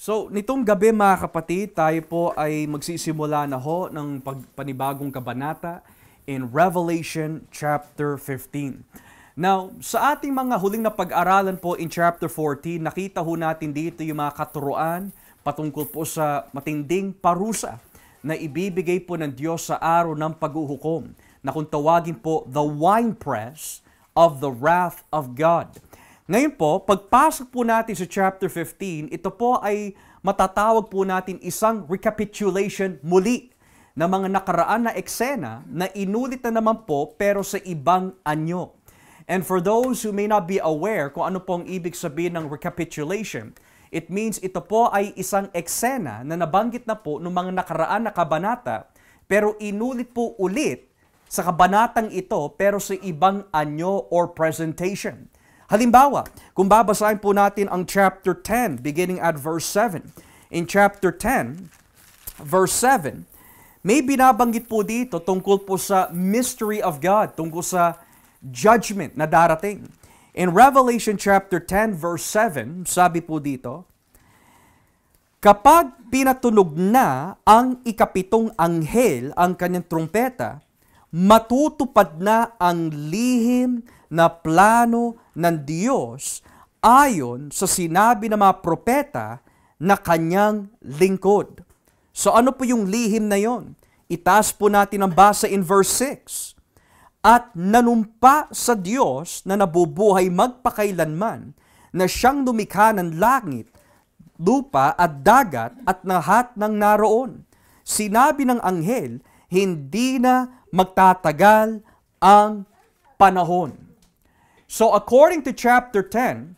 So, nitong gabi mga kapatid, tayo po ay magsisimula na ho ng panibagong kabanata in Revelation chapter 15. Now, sa ating mga huling na pag-aralan po in chapter 14, nakita ho natin dito yung mga katuruan patungkol po sa matinding parusa na ibibigay po ng Diyos sa araw ng paghuhukom, na kung tawagin po the winepress of the wrath of God. Ngayon po, pagpasok po natin sa chapter 15, ito po ay matatawag po natin isang recapitulation muli ng mga nakaraan na eksena na inulit na naman po pero sa ibang anyo. And for those who may not be aware kung ano pong ibig sabihin ng recapitulation, it means ito po ay isang eksena na nabanggit na po ng mga nakaraan na kabanata pero inulit po ulit sa kabanatang ito pero sa ibang anyo or presentation. Halimbawa, kung babasahin po natin ang chapter 10, beginning at verse 7. In chapter 10, verse 7, may binabanggit po dito tungkol po sa mystery of God, tungkol sa judgment na darating. In Revelation chapter 10, verse 7, sabi po dito, kapag pinatunog na ang ikapitong anghel ang kanyang trumpeta, matutupad na ang lihim na plano ng Diyos ayon sa sinabi ng mga propeta na kanyang lingkod. So ano po yung lihim na yon? Itaas po natin ang basa in verse 6. At nanumpa sa Diyos na nabubuhay magpakailanman, na siyang lumikha ng langit, lupa at dagat at lahat ng naroon. Sinabi ng anghel, hindi na magtatagal ang panahon. So according to chapter 10,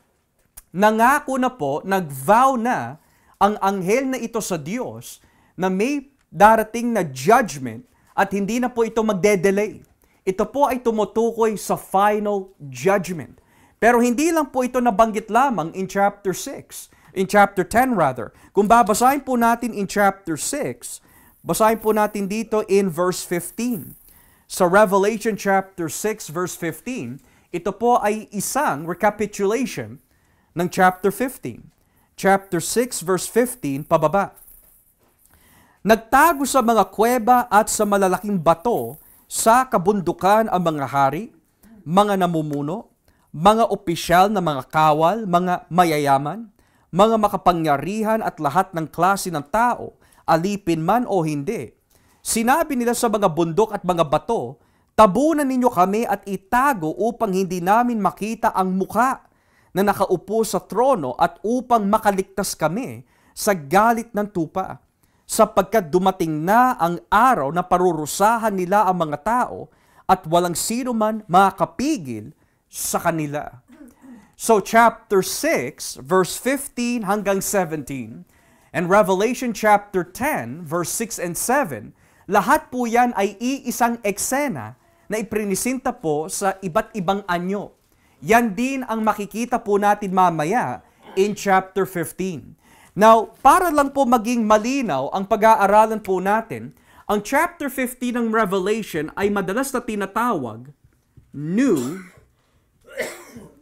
nangako na po, nag-vow na ang anghel na ito sa Diyos na may darating na judgment at hindi na po ito magde-delay. Ito po ay tumutukoy sa final judgment. Pero hindi lang po ito nabanggit lamang in chapter 6, in chapter 10 rather. Kung babasahin po natin in chapter 6, basahin po natin dito in verse 15. Sa Revelation chapter 6 verse 15, ito po ay isang recapitulation ng chapter 15. Chapter 6 verse 15 pababa. Nagtago sa mga kuweba at sa malalaking bato sa kabundukan ang mga hari, mga namumuno, mga opisyal na mga kawal, mga mayayaman, mga makapangyarihan at lahat ng klase ng tao, alipin man o hindi. Sinabi nila sa mga bundok at mga bato, tabunan ninyo kami at itago upang hindi namin makita ang mukha na nakaupo sa trono at upang makaligtas kami sa galit ng tupa. Sapagkat dumating na ang araw na parurusahan nila ang mga tao at walang sino man makakapigil sa kanila. So chapter 6, verse 15 hanggang 17, and Revelation chapter 10, verse 6 and 7, lahat po yan ay iisang eksena na iprinisinta po sa iba't ibang anyo. Yan din ang makikita po natin mamaya in chapter 15. Now, para lang po maging malinaw ang pag-aaralan po natin, ang chapter 15 ng Revelation ay madalas na tinatawag New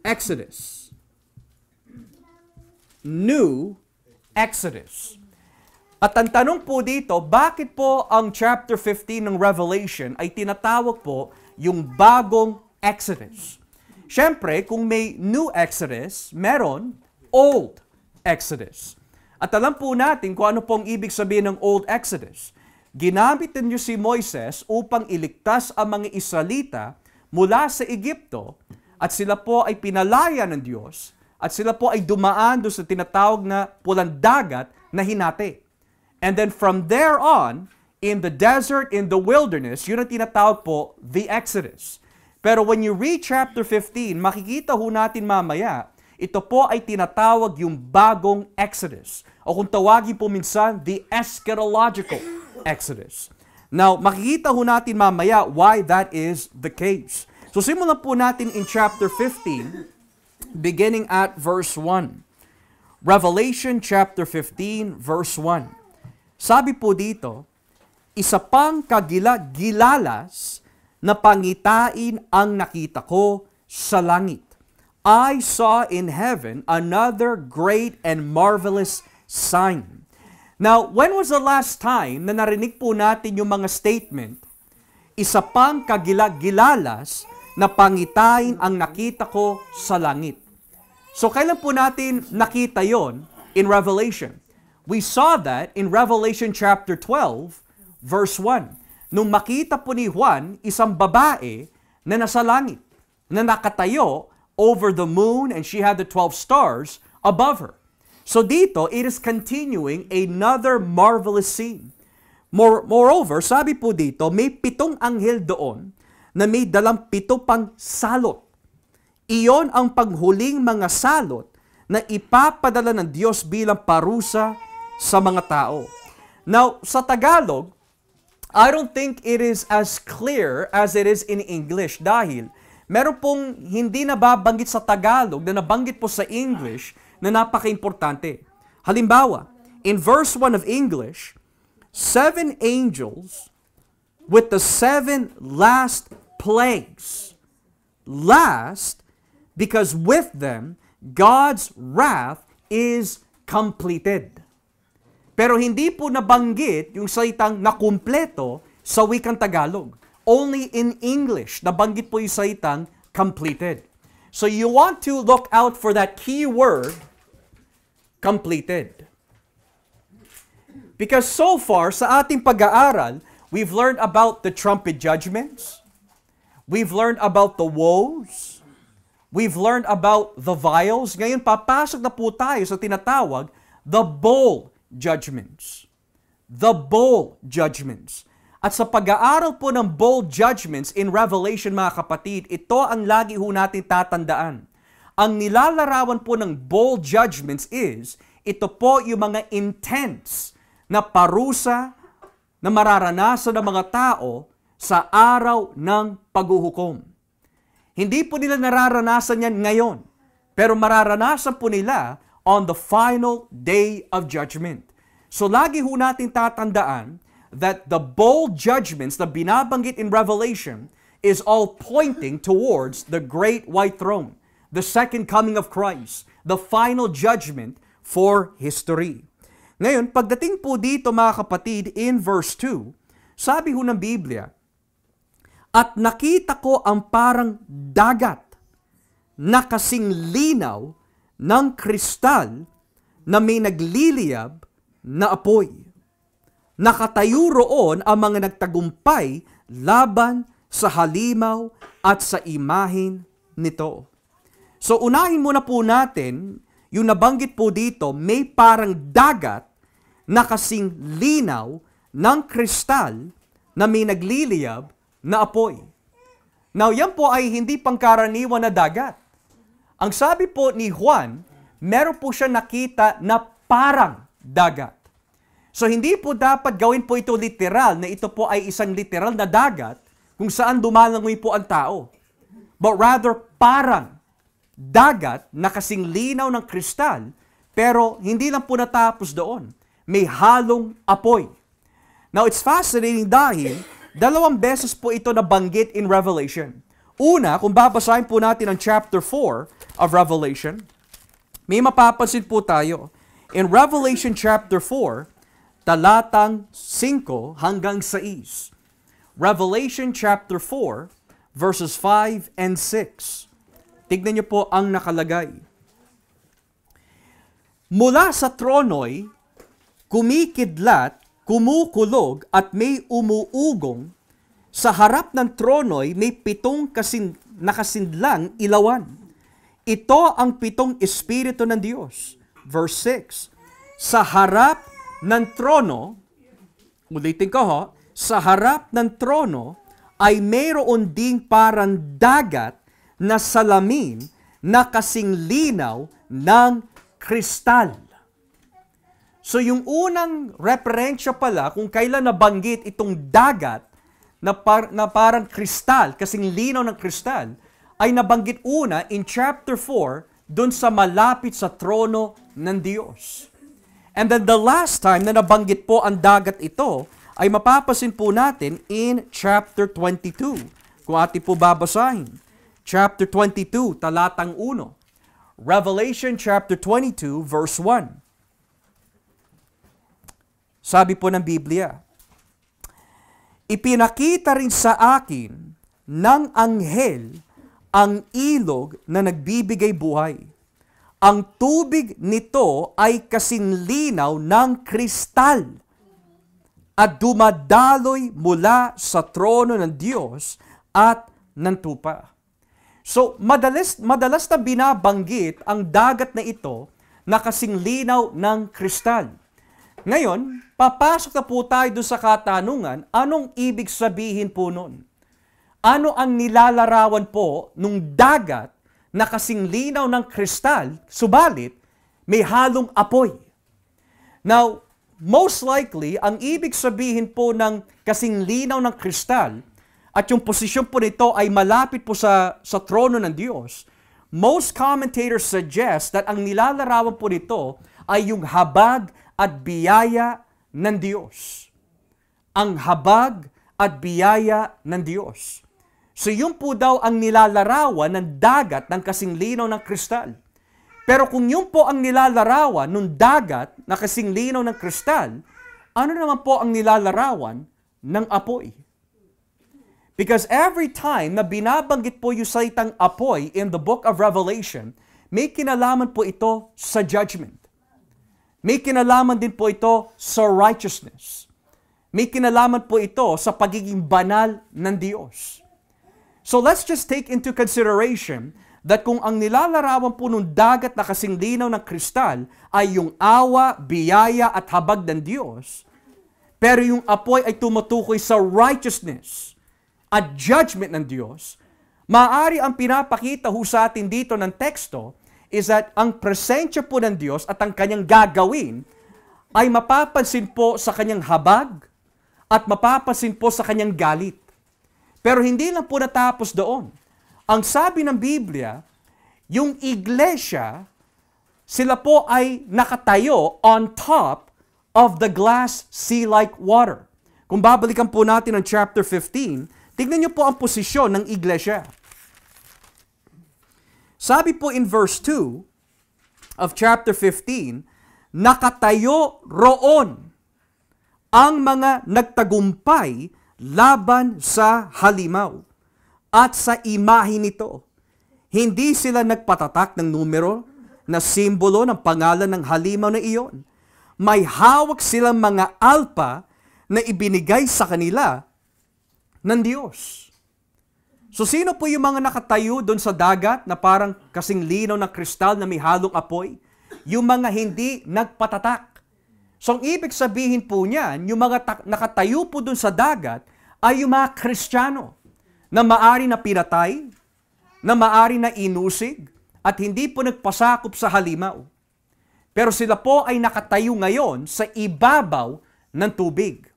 Exodus. New Exodus. At ang tanong po dito, bakit po ang chapter 15 ng Revelation ay tinatawag po yung bagong Exodus? Siyempre, kung may New Exodus, meron Old Exodus. At alam po natin kung ano pong ibig sabihin ng Old Exodus. Ginamit niyo si Moises upang iligtas ang mga Israelita mula sa Egypto at sila po ay pinalaya ng Diyos at sila po ay dumaan doon sa tinatawag na pulang dagat na hinati. And then from there on, in the desert, in the wilderness, yun ang tinatawag po, the Exodus. Pero when you read chapter 15, makikita ho natin mamaya, ito po ay tinatawag yung bagong Exodus. O kung tawagin po minsan, the eschatological Exodus. Now, makikita ho natin mamaya why that is the case. So simulan po natin in chapter 15, beginning at verse 1. Revelation chapter 15, verse 1. Sabi po dito, isa pang kagilalas na pangitain ang nakita ko sa langit. I saw in heaven another great and marvelous sign. Now, when was the last time na narinig po natin yung mga statement, isa pang kagilagilalas na pangitain ang nakita ko sa langit? So, kailan po natin nakita yon in Revelation? We saw that in Revelation chapter 12, verse 1. Nung makita po ni Juan, isang babae na nasa langit, na nakatayo over the moon and she had the 12 stars above her. So dito, it is continuing another marvelous scene. Moreover, sabi po dito, may 7 anghel doon na may dalang 7 pang salot. Iyon ang panghuling mga salot na ipapadala ng Diyos bilang parusa sa mga tao. Now, sa Tagalog, I don't think it is as clear as it is in English dahil meron pong hindi nababanggit sa Tagalog na nabanggit po sa English na napaka-importante. Halimbawa, in verse 1 of English, 7 angels with the 7 last plagues. Last, because with them, God's wrath is completed. Pero hindi po nabanggit yung salitang nakumpleto sa wikang Tagalog. Only in English, nabanggit po yung salitang completed. So you want to look out for that key word, completed. Because so far, sa ating pag-aaral, we've learned about the trumpet judgments. We've learned about the woes. We've learned about the vials. Ngayon, papasok na po tayo sa tinatawag, the bowl judgments. The bowl judgments. At sa pag-aaral po ng bowl judgments in Revelation, mga kapatid, ito ang lagi ho natin tatandaan. Ang nilalarawan po ng bowl judgments is, ito po yung mga intense na parusa na mararanasan ng mga tao sa araw ng paghuhukom. Hindi po nila nararanasan yan ngayon, pero mararanasan po nila on the final day of judgment. So lagi ho natin tatandaan that the bowl judgments na binabanggit in Revelation is all pointing towards the great white throne, the second coming of Christ, the final judgment for history. Ngayon, pagdating po dito mga kapatid in verse 2, sabi ho ng Biblia, at nakita ko ang parang dagat na kasing linaw ng kristal na may nagliliyab na apoy. Nakatayo roon ang mga nagtagumpay laban sa halimaw at sa imahin nito. So unahin muna po natin, yung nabanggit po dito, may parang dagat na kasing linaw ng kristal na may nagliliyab na apoy. Now yan po ay hindi pangkaraniwan na dagat. Ang sabi po ni Juan, meron po siya nakita na parang dagat. So hindi po dapat gawin po ito literal na ito po ay isang literal na dagat kung saan dumalangoy po ang tao. But rather parang dagat na kasing linaw ng kristal, pero hindi lang po natapos doon. May halong apoy. Now it's fascinating dahil 2 beses po ito nabanggit in Revelation. Una, kung babasahin po natin ang chapter 4 of Revelation, may mapapansin po tayo. In Revelation chapter 4, talatang 5 hanggang 6. Revelation chapter 4, verses 5 and 6. Tignan niyo po ang nakalagay. Mula sa trono'y kumikidlat, kumukulog at may umuugong. Sa harap ng trono'y may 7 nakasindlang ilawan. Ito ang 7 espiritu ng Diyos. Verse 6. Sa harap ng trono, ulitin ko ho, sa harap ng trono ay mayroon ding parang dagat na salamin na kasing linaw ng kristal. So yung unang referensya pala kung kailan nabanggit itong dagat na parang kristal, kasing linaw ng kristal, ay nabanggit una in chapter 4 dun sa malapit sa trono ng Diyos. And then the last time na nabanggit po ang dagat ito ay mapapasin po natin in chapter 22. Kung atin po babasahin. Chapter 22, talatang 1. Revelation chapter 22, verse 1. Sabi po ng Biblia, ipinakita rin sa akin ng anghel ang ilog na nagbibigay buhay. Ang tubig nito ay kasing linaw ng kristal at dumadaloy mula sa trono ng Diyos at ng tupa. So, madalas na binabanggit ang dagat na ito na kasing linaw ng kristal. Ngayon, papasok na po tayo doon sa katanungan, anong ibig sabihin po nun? Ano ang nilalarawan po nung dagat na kasing linaw ng kristal, subalit may halong apoy? Now, most likely, ang ibig sabihin po ng kasing linaw ng kristal at yung posisyon po nito ay malapit po sa trono ng Diyos, most commentators suggest that ang nilalarawan po nito ay yung habag at biyaya ng Diyos. Ang habag at biyaya ng Diyos. So yun po daw ang nilalarawan ng dagat ng kasing linaw ng kristal. Pero kung yun po ang nilalarawan ng dagat na kasing linaw ng kristal, ano naman po ang nilalarawan ng apoy? Because every time na binabanggit po yung salitang apoy in the book of Revelation, may kinalaman po ito sa judgment. May kinalaman din po ito sa righteousness. May kinalaman po ito sa pagiging banal ng Diyos. So let's just take into consideration that kung ang nilalarawan po ng dagat na kasing linaw ng kristal ay yung awa, biyaya at habag ng Diyos, pero yung apoy ay tumutukoy sa righteousness at judgment ng Diyos, maaari ang pinapakita ho sa atin dito ng teksto is that ang presensya po ng Diyos at ang kanyang gagawin ay mapapansin po sa kanyang habag at mapapansin po sa kanyang galit. Pero hindi lang po natapos doon. Ang sabi ng Biblia, yung iglesia, sila po ay nakatayo on top of the glass sea-like water. Kung babalikan po natin ang chapter 15, tignan niyo po ang posisyon ng iglesia. Sabi po in verse 2 of chapter 15, nakatayo roon ang mga nagtagumpay laban sa halimaw at sa imahe nito. Hindi sila nagpatatak ng numero na simbolo ng pangalan ng halimaw na iyon. May hawak silang mga alpa na ibinigay sa kanila ng Diyos. So sino po yung mga nakatayo doon sa dagat na parang kasing linaw ng kristal na may halong apoy? Yung mga hindi nagpatatak. So ang ibig sabihin po niyan, yung mga nakatayo po doon sa dagat ay yung mga Kristiyano na maari na pinatay, na maari na inusig, at hindi po nagpasakop sa halimaw. Pero sila po ay nakatayo ngayon sa ibabaw ng tubig.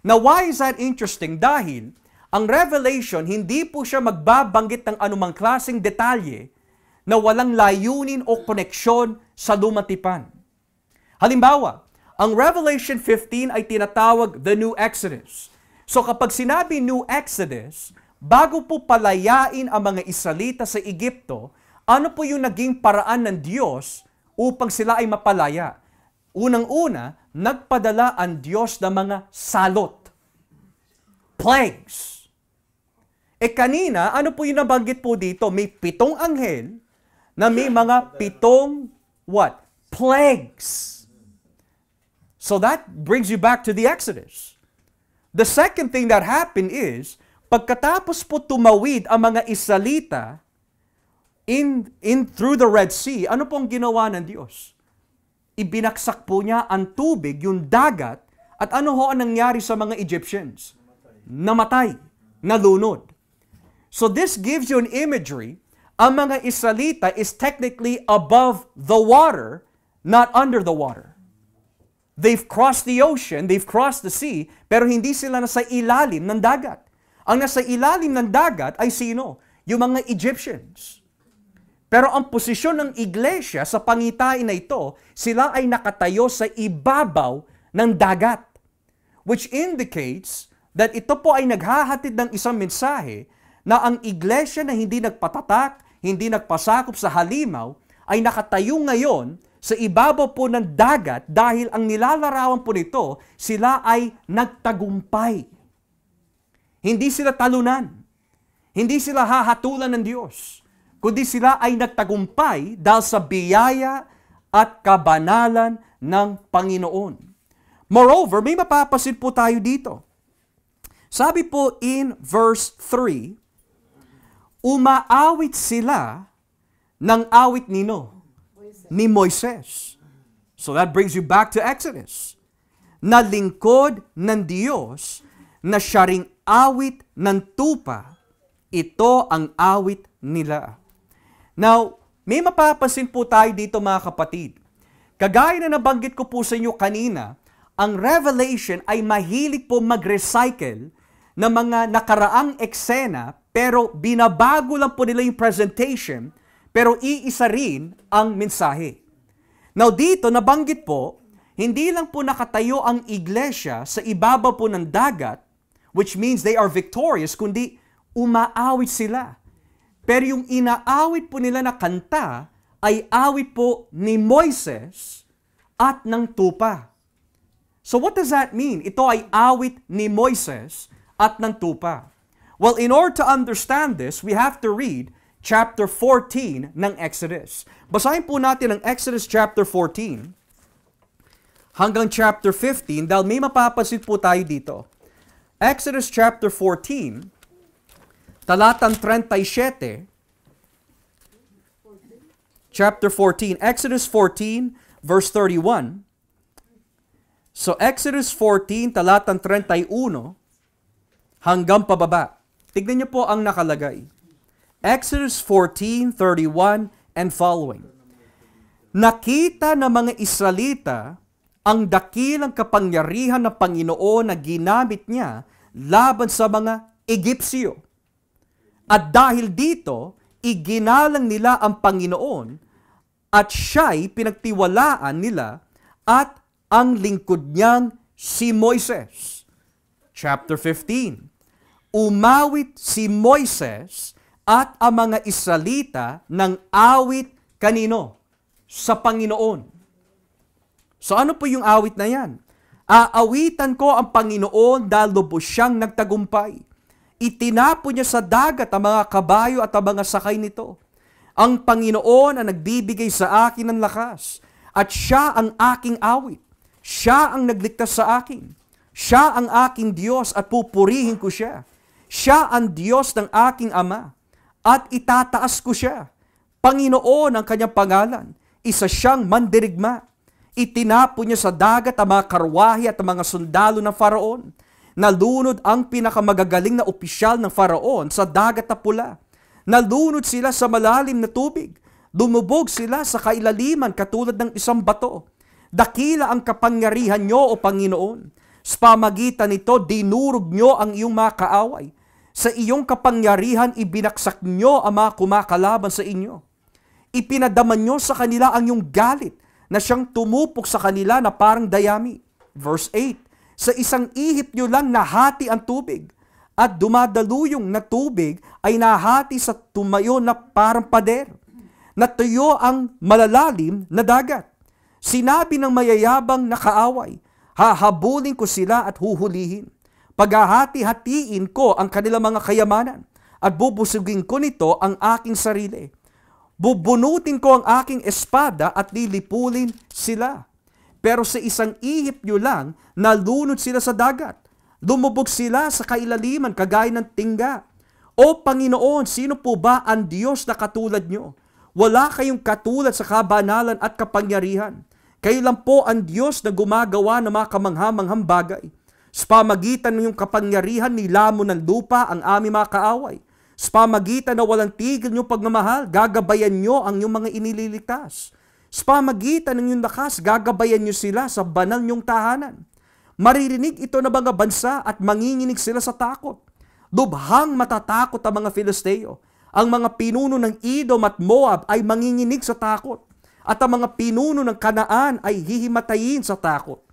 Now why is that interesting? Dahil ang Revelation, hindi po siya magbabanggit ng anumang klaseng detalye na walang layunin o koneksyon sa lumatipan. Halimbawa, ang Revelation 15 ay tinatawag the New Exodus. So kapag sinabi New Exodus, bago po palayain ang mga Israelita sa Egypto, ano po yung naging paraan ng Diyos upang sila ay mapalaya? Unang-una, nagpadala ang Diyos ng mga salot. Plagues. Kanina, ano po yung nabanggit po dito? May 7 anghel na may mga 7 what? Plagues. So that brings you back to the Exodus. The second thing that happened is, pagkatapos po tumawid ang mga Israelita through the Red Sea, ano pong ginawa ng Diyos? Ibinaksak po niya ang tubig, yung dagat, at ano ho ang nangyari sa mga Egyptians? Namatay, nalunod. So this gives you an imagery. Ang mga Israelita is technically above the water, not under the water. They've crossed the ocean, they've crossed the sea, pero hindi sila nasa ilalim ng dagat. Ang nasa ilalim ng dagat ay sino? Yung mga Egyptians. Pero ang posisyon ng iglesia sa pangitain na ito, sila ay nakatayo sa ibabaw ng dagat. Which indicates that ito po ay naghahatid ng isang mensahe na ang iglesia na hindi nagpatatak, hindi nagpasakop sa halimaw, ay nakatayo ngayon sa ibabaw po ng dagat dahil ang nilalarawan po nito, sila ay nagtagumpay. Hindi sila talunan. Hindi sila hahatulan ng Diyos. Kundi sila ay nagtagumpay dahil sa biyaya at kabanalan ng Panginoon. Moreover, may mapapasin po tayo dito. Sabi po in verse 3, umaawit sila ng awit nino? Ni Moises. So that brings you back to Exodus. Na lingkod ng Diyos na siya ring awit ng tupa, ito ang awit nila. Now, may mapapansin po tayo dito mga kapatid. Kagaya na nabanggit ko po sa inyo kanina, ang Revelation ay mahilig po mag-recycle ng mga nakaraang eksena, pero binabago lang po nila yung presentation, pero iisa rin ang mensahe. Now dito, nabanggit po, hindi lang po nakatayo ang iglesia sa ibabaw po ng dagat, which means they are victorious, kundi umaawit sila. Pero yung inaawit po nila na kanta ay awit po ni Moises at ng tupa. So what does that mean? Ito ay awit ni Moises at ng tupa. Well, in order to understand this, we have to read chapter 14 ng Exodus. Basahin po natin ang Exodus chapter 14 hanggang chapter 15 dahil may mapapansin po tayo dito. Exodus chapter 14, talatang 37, chapter 14, Exodus 14, verse 31. So Exodus 14, talatang 31 hanggang pababa. Tignan niyo po ang nakalagay. Exodus 14:31 and following. Nakita ng mga Israelita ang dakilang kapangyarihan ng Panginoon na ginamit niya laban sa mga Egyptio. At dahil dito, iginalang nila ang Panginoon at siya'y pinagtiwalaan nila at ang lingkod niyang si Moises. Chapter 15. Umawit si Moises at ang mga Israelita ng awit kanino? Sa Panginoon. So ano po yung awit na yan? Aawitan ko ang Panginoon dahil lubos siyang nagtagumpay. Itinapo niya sa dagat ang mga kabayo at ang mga sakay nito. Ang Panginoon ang nagbibigay sa akin ng lakas at siya ang aking awit. Siya ang nagligtas sa akin. Siya ang aking Diyos at pupurihin ko siya. Siya ang Diyos ng aking Ama. At itataas ko siya. Panginoon ang kanyang pangalan. Isa siyang mandirigma. Itinapo niya sa dagat ang mga karwahe at ang mga sundalo ng Faraon. Nalunod ang pinakamagagaling na opisyal ng Faraon sa dagat na pula. Nalunod sila sa malalim na tubig. Dumubog sila sa kailaliman katulad ng isang bato. Dakila ang kapangyarihan niyo o Panginoon. Sa pamagitan nito, dinurog niyo ang iyong mga kaaway. Sa iyong kapangyarihan, ibinaksak nyo ang mga kumakalaban sa inyo. Ipinadaman nyo sa kanila ang iyong galit na siyang tumupok sa kanila na parang dayami. Verse 8, sa isang ihip nyo lang nahati ang tubig at dumadaluyong na tubig ay nahati sa tumayo na parang pader. Natuyo ang malalalim na dagat. Sinabi ng mayayabang na kaaway, hahabulin ko sila at huhulihin. Paghahati-hatiin ko ang kanilang mga kayamanan at bubusugin ko nito ang aking sarili. Bubunutin ko ang aking espada at lilipulin sila. Pero sa isang ihip nyo lang, nalunod sila sa dagat. Lumubog sila sa kailaliman kagaya ng tingga. O Panginoon, sino po ba ang Diyos na katulad nyo? Wala kayong katulad sa kabanalan at kapangyarihan. Kayo lang po ang Diyos na gumagawa ng mga kamangha-manghang bagay. Sa pamagitan ng iyong kapangyarihan, nilamon ng lupa ang aming mga kaaway. Sa pamagitan na walang tigil niyong pagmamahal, gagabayan niyo ang iyong mga inililigtas. Sa pamagitan ng iyong lakas, gagabayan niyo sila sa banal niyong tahanan. Maririnig ito ng mga bansa at manginginig sila sa takot. Lubhang matatakot ang mga Filisteo. Ang mga pinuno ng Edom at Moab ay manginginig sa takot. At ang mga pinuno ng Kanaan ay hihimatayin sa takot.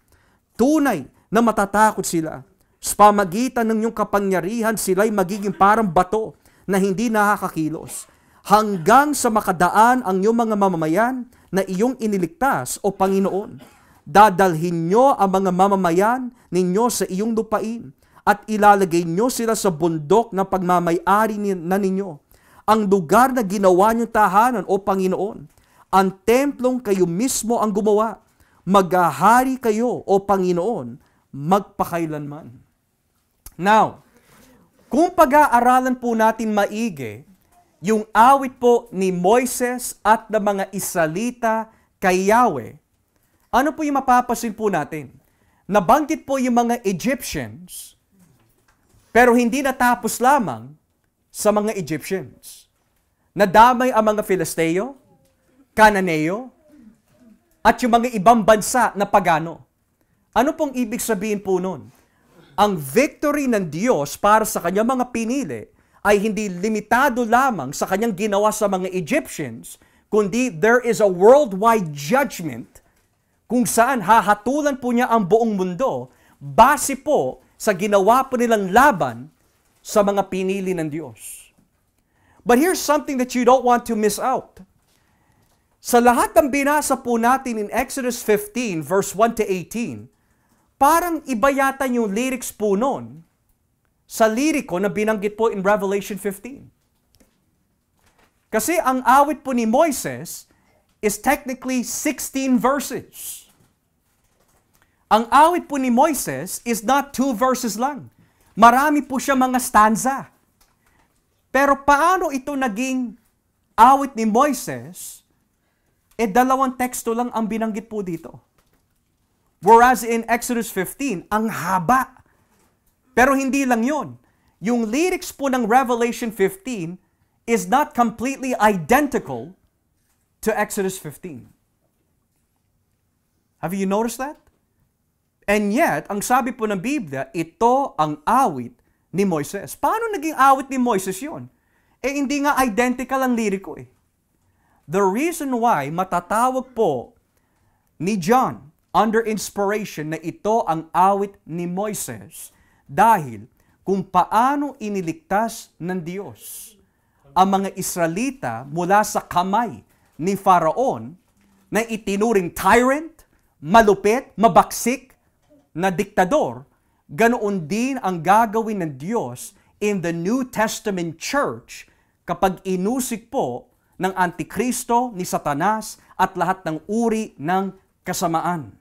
Tunay na matatakot sila. Sa pamagitan ng iyong kapangyarihan, sila'y magiging parang bato na hindi nakakakilos. Hanggang sa makadaan ang iyong mga mamamayan na iyong iniligtas, O Panginoon. Dadalhin nyo ang mga mamamayan ninyo sa iyong lupain at ilalagay nyo sila sa bundok ng pagmamayari na ninyo. Ang lugar na ginawa niyong tahanan, O Panginoon, ang templong kayo mismo ang gumawa. Maghahari kayo, O Panginoon, magpakailanman. Now, kung pag-aaralan po natin maigi, yung awit po ni Moises at ng mga Israelita kay Yahweh, ano po yung mapapasin po natin? Nabanggit po yung mga Egyptians, pero hindi natapos lamang sa mga Egyptians. Nadamay ang mga Filisteo, Cananeo, at yung mga ibang bansa na pagano. Ano pong ibig sabihin po nun? Ang victory ng Diyos para sa kanyang mga pinili ay hindi limitado lamang sa kanyang ginawa sa mga Egyptians, kundi there is a worldwide judgment kung saan hahatulan po niya ang buong mundo base po sa ginawa po nilang laban sa mga pinili ng Diyos. But here's something that you don't want to miss out. Sa lahat ng binasa po natin in Exodus 15 verse 1 to 18, parang iba yata yung lyrics po nun sa liriko na binanggit po in Revelation 15. Kasi ang awit po ni Moises is technically 16 verses. Ang awit po ni Moises is not 2 verses lang. Marami po siya mga stanza. Pero paano ito naging awit ni Moises? Dalawang teksto lang ang binanggit po dito. Whereas in Exodus 15, ang haba. Pero hindi lang yon. Yung lyrics po ng Revelation 15 is not completely identical to Exodus 15. Have you noticed that? And yet, ang sabi po ng Biblia, ito ang awit ni Moises. Paano naging awit ni Moises yon? Hindi nga identical ang liriko eh. The reason why matatawag po ni John under inspiration na ito ang awit ni Moises dahil kung paano iniligtas ng Diyos ang mga Israelita mula sa kamay ni Faraon na itinuring tyrant, malupit, mabaksik na diktador, ganoon din ang gagawin ng Diyos in the New Testament Church kapag inusik po ng Antikristo, ni Satanas at lahat ng uri ng kasamaan.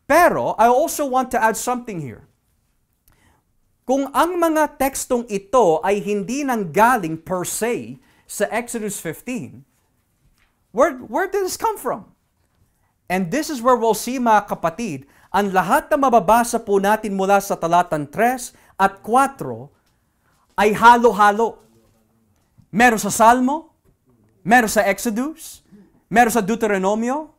Pero, I also want to add something here. Kung ang mga tekstong ito ay hindi nanggaling per se sa Exodus 15, where did this come from? And this is where we'll see, mga kapatid, ang lahat na mababasa po natin mula sa talatang 3 at 4 ay halo-halo. Meron sa Salmo, meron sa Exodus, meron sa Deuteronomio.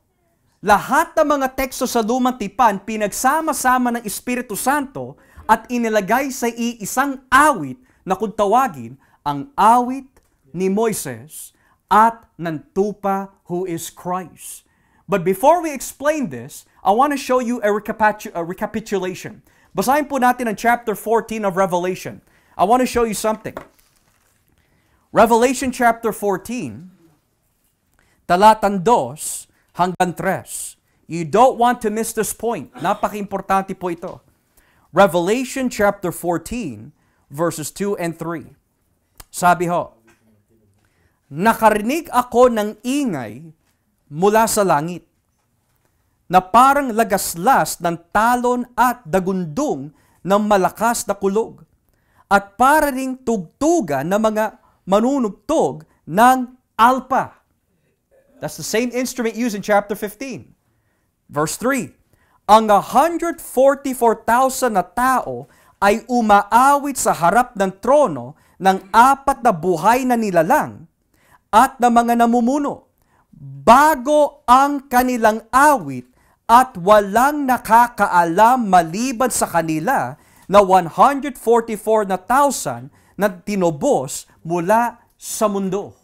Lahat ng mga teksto sa Lumang Tipan pinagsama-sama ng Espiritu Santo at inilagay sa iisang awit na kung tawagin ang awit ni Moises at ng tupa who is Christ. But before we explain this, I want to show you a recapitulation. Basahin po natin ang chapter 14 of Revelation. I want to show you something. Revelation chapter 14, talatang 2 hanggang 3. You don't want to miss this point. Napaka-importante po ito. Revelation chapter 14, verses 2 and 3. Sabi ho, nakarinig ako ng ingay mula sa langit, na parang lagaslas ng talon at dagundong ng malakas na kulog, at para ring tugtugan ng mga manunugtog ng alpa. That's the same instrument used in chapter 15. Verse 3, ang 144,000 na tao ay umaawit sa harap ng trono ng 4 na buhay na nilalang at ng mga namumuno, bago ang kanilang awit at walang nakakaalam maliban sa kanila na 144,000 na tinubos mula sa mundo.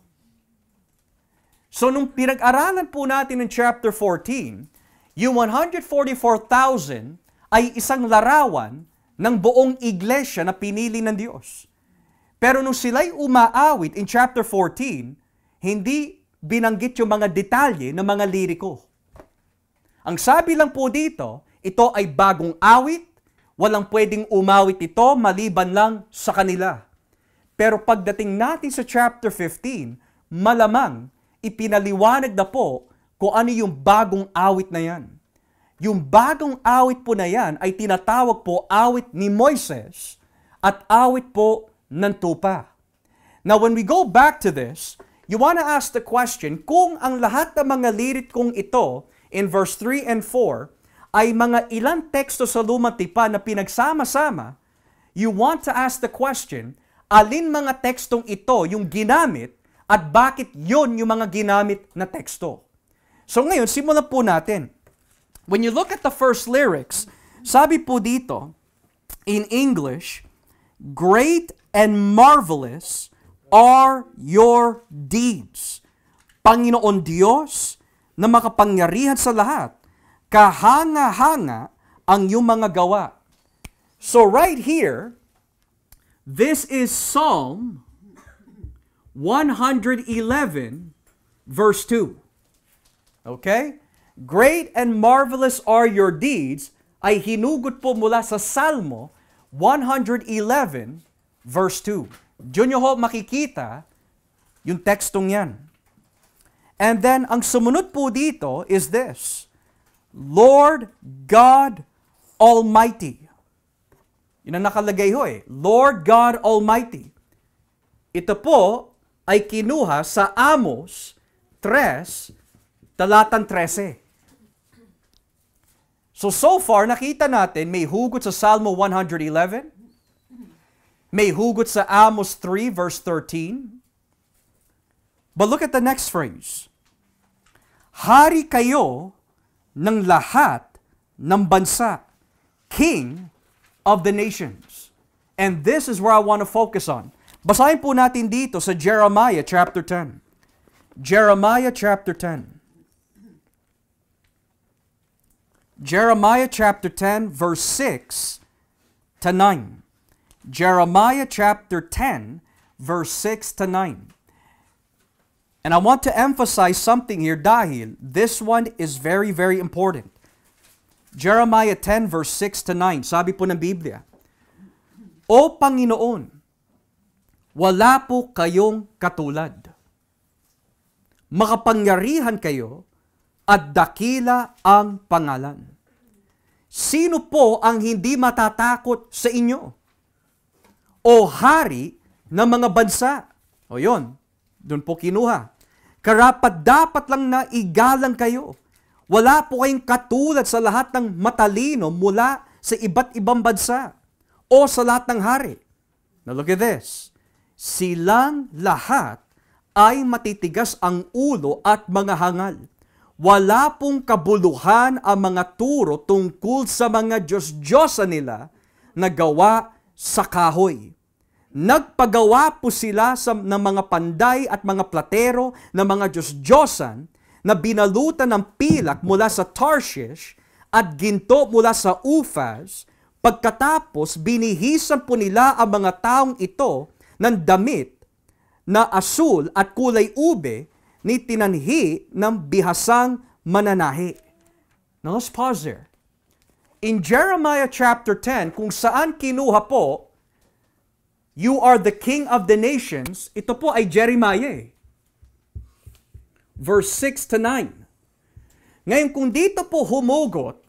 So nung pinag-aralan po natin in chapter 14, yung 144,000 ay isang larawan ng buong iglesia na pinili ng Diyos. Pero nung sila'y umaawit in chapter 14, hindi binanggit yung mga detalye ng mga liriko. Ang sabi lang po dito, ito ay bagong awit, walang pwedeng umawit ito maliban lang sa kanila. Pero pagdating natin sa chapter 15, malamang ipinaliwanag na po kung ano yung bagong awit na yan. Yung bagong awit po na yan ay tinatawag po awit ni Moises at awit po ng tupa. Now when we go back to this, you want to ask the question, kung ang lahat ng mga lirit kong ito in verse 3 and 4 ay mga ilang teksto sa Lumang Tipan na pinagsama-sama, you want to ask the question, alin mga tekstong ito yung ginamit at bakit yon yung mga ginamit na teksto? So ngayon, simulan po natin. When you look at the first lyrics, sabi po dito, in English, great and marvelous are your deeds. Panginoon Diyos na makapangyarihan sa lahat, kahanga-hanga ang iyong mga gawa. So right here, this is Psalm 111 verse 2. Okay? Great and marvelous are your deeds ay hinugot po mula sa Salmo 111 verse 2. Diyon nyo ho makikita yung tekstong yan. And then, ang sumunod po dito is this, Lord God Almighty. Yun ang nakalagay ho eh. Lord God Almighty. Ito po ay kinuha sa Amos 3, talatang 13. So far, nakita natin may hugot sa Salmo 111, may hugot sa Amos 3 verse 13. But look at the next phrase. Hari kayo ng lahat ng bansa, King of the nations. And this is where I want to focus on. Basahin po natin dito sa Jeremiah chapter 10. Jeremiah chapter 10. Jeremiah chapter 10 verse 6 to 9. Jeremiah chapter 10 verse 6 to 9. And I want to emphasize something here dahil this one is very, very important. Jeremiah 10 verse 6 to 9, sabi po ng Biblia, O Panginoon, wala po kayong katulad. Makapangyarihan kayo at dakila ang pangalan. Sino po ang hindi matatakot sa inyo? O hari ng mga bansa? O yon, doon po kinuha. Karapat-dapat lang na igalang kayo. Wala po kayong katulad sa lahat ng matalino mula sa iba't ibang bansa o sa lahat ng hari. Now look at this. Silang lahat ay matitigas ang ulo at mga hangal. Wala pong kabuluhan ang mga turo tungkol sa mga Diyos-Diyosa nila na gawa sa kahoy. Nagpagawa po sila ng mga panday at mga platero ng mga Diyos-Diyosan na binalutan ng pilak mula sa Tarshish at ginto mula sa Uphaz. Pagkatapos, binihisan po nila ang mga taong ito ng damit na asul at kulay ube ni tinanhi ng bihasang mananahi. Now let's pause there. In Jeremiah chapter 10, kung saan kinuha po, you are the king of the nations, ito po ay Jeremiah. Verse 6 to 9. Ngayon, kung dito po humugot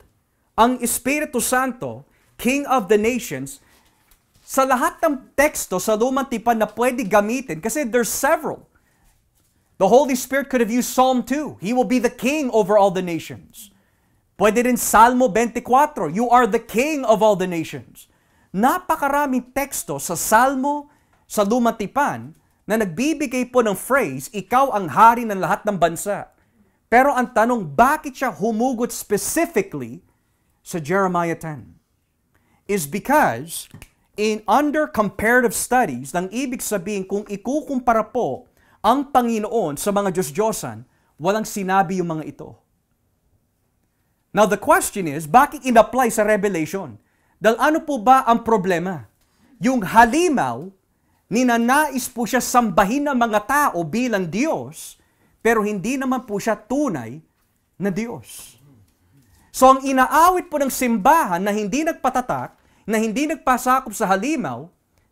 ang Espiritu Santo, King of the nations, sa lahat ng teksto sa Lumang Tipan na pwede gamitin, kasi there's several. The Holy Spirit could have used Psalm 2. He will be the king over all the nations. Pwede rin Salmo 24. You are the king of all the nations. Napakaraming teksto sa Salmo, sa Lumang Tipan, na nagbibigay po ng phrase, ikaw ang hari ng lahat ng bansa. Pero ang tanong, bakit siya humugot specifically sa Jeremiah 10? Is because, under comparative studies, nang ibig sabihin kung ikukumpara po ang Panginoon sa mga Diyos-Diyosan, walang sinabi yung mga ito. Now the question is, bakit in-apply sa Revelation? Dahil ano po ba ang problema? Yung halimaw, ninanais po siya sambahin ng mga tao bilang Diyos, pero hindi naman po siya tunay na Diyos. So ang inaawit po ng simbahan na hindi nagpatatak, na hindi nagpasakop sa halimaw,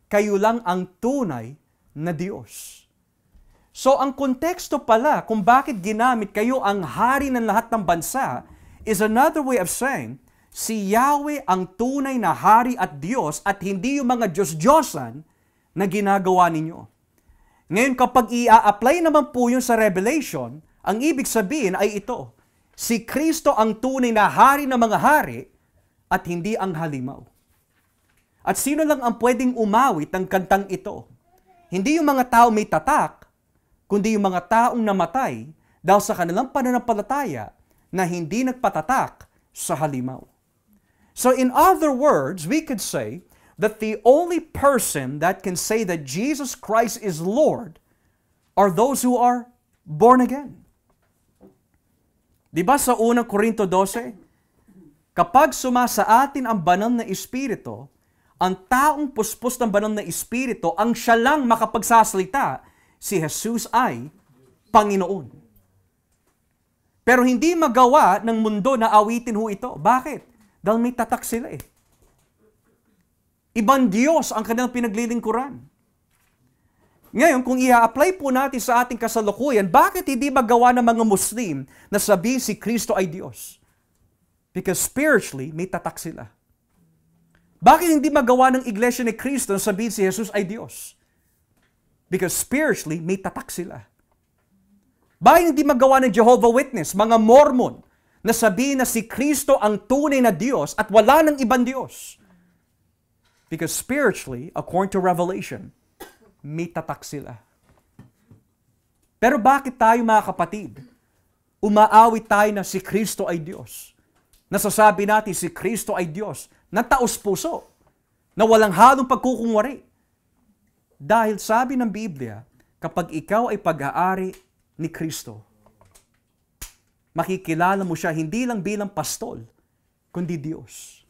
kayo lang ang tunay na Diyos. So ang konteksto pala kung bakit ginamit kayo ang hari ng lahat ng bansa is another way of saying, si Yahweh ang tunay na hari at Diyos at hindi yung mga Diyos-Diyosan na ginagawa ninyo. Ngayon kapag i-apply naman po yun sa Revelation, ang ibig sabihin ay ito, si Kristo ang tunay na hari ng mga hari at hindi ang halimaw. At sino lang ang pwedeng umawit ng kantang ito? Hindi yung mga tao may tatak, kundi yung mga taong namatay dahil sa kanilang pananampalataya na hindi nagpatatak sa halimaw. So in other words, we could say that the only person that can say that Jesus Christ is Lord are those who are born again. Di ba sa unang Korinto 12? Kapag sumasa atin ang banal na Espiritu, ang taong puspos ng banal na Espiritu, ang siya lang makapagsasalita, si Jesus ay Panginoon. Pero hindi magawa ng mundo na awitin ho ito. Bakit? Dahil may tatak sila eh. Ibang Diyos ang kanilang pinaglilingkuran. Ngayon, kung i-apply po natin sa ating kasalukuyan, bakit hindi magawa ng mga Muslim na sabihin si Kristo ay Diyos? Because spiritually, may tatak sila. Bakit hindi magawa ng Iglesia ni Kristo na sabihin si Jesus ay Diyos? Because spiritually, may tatak sila. Bakit hindi magawa ng Jehovah Witness, mga Mormon, na sabihin na si Kristo ang tunay na Diyos at wala ng ibang Diyos? Because spiritually, according to Revelation, may tatak sila. Pero bakit tayo mga kapatid, umaawit tayo na si Kristo ay Diyos? Nasasabi natin si Kristo ay Diyos na taos-puso, na walang halong pagkukunwari. Dahil sabi ng Biblia, kapag ikaw ay pag-aari ni Kristo, makikilala mo siya hindi lang bilang pastol, kundi Diyos.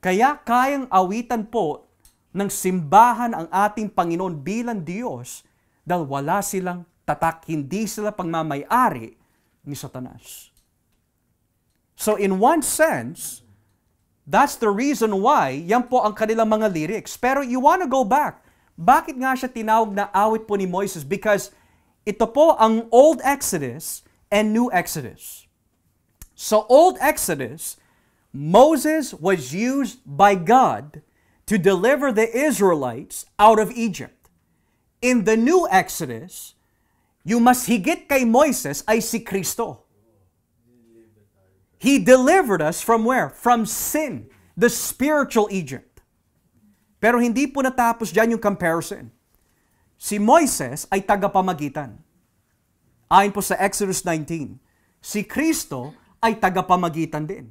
Kaya kayang awitan po ng simbahan ang ating Panginoon bilang Diyos dahil wala silang tatak, hindi sila pagmamay-ari ni Satanas. So in one sense, that's the reason why yan po ang kanilang mga lyrics. Pero you wanna go back. Bakit nga siya tinawag na awit po ni Moises? Because ito po ang Old Exodus and New Exodus. So Old Exodus, Moses was used by God to deliver the Israelites out of Egypt. In the New Exodus, yung mas higit kay Moises ay si Kristo. He delivered us from where? From sin, the spiritual Egypt. Pero hindi po natapos dyan yung comparison. Si Moises ay tagapamagitan. Ayon po sa Exodus 19, si Kristo ay tagapamagitan din.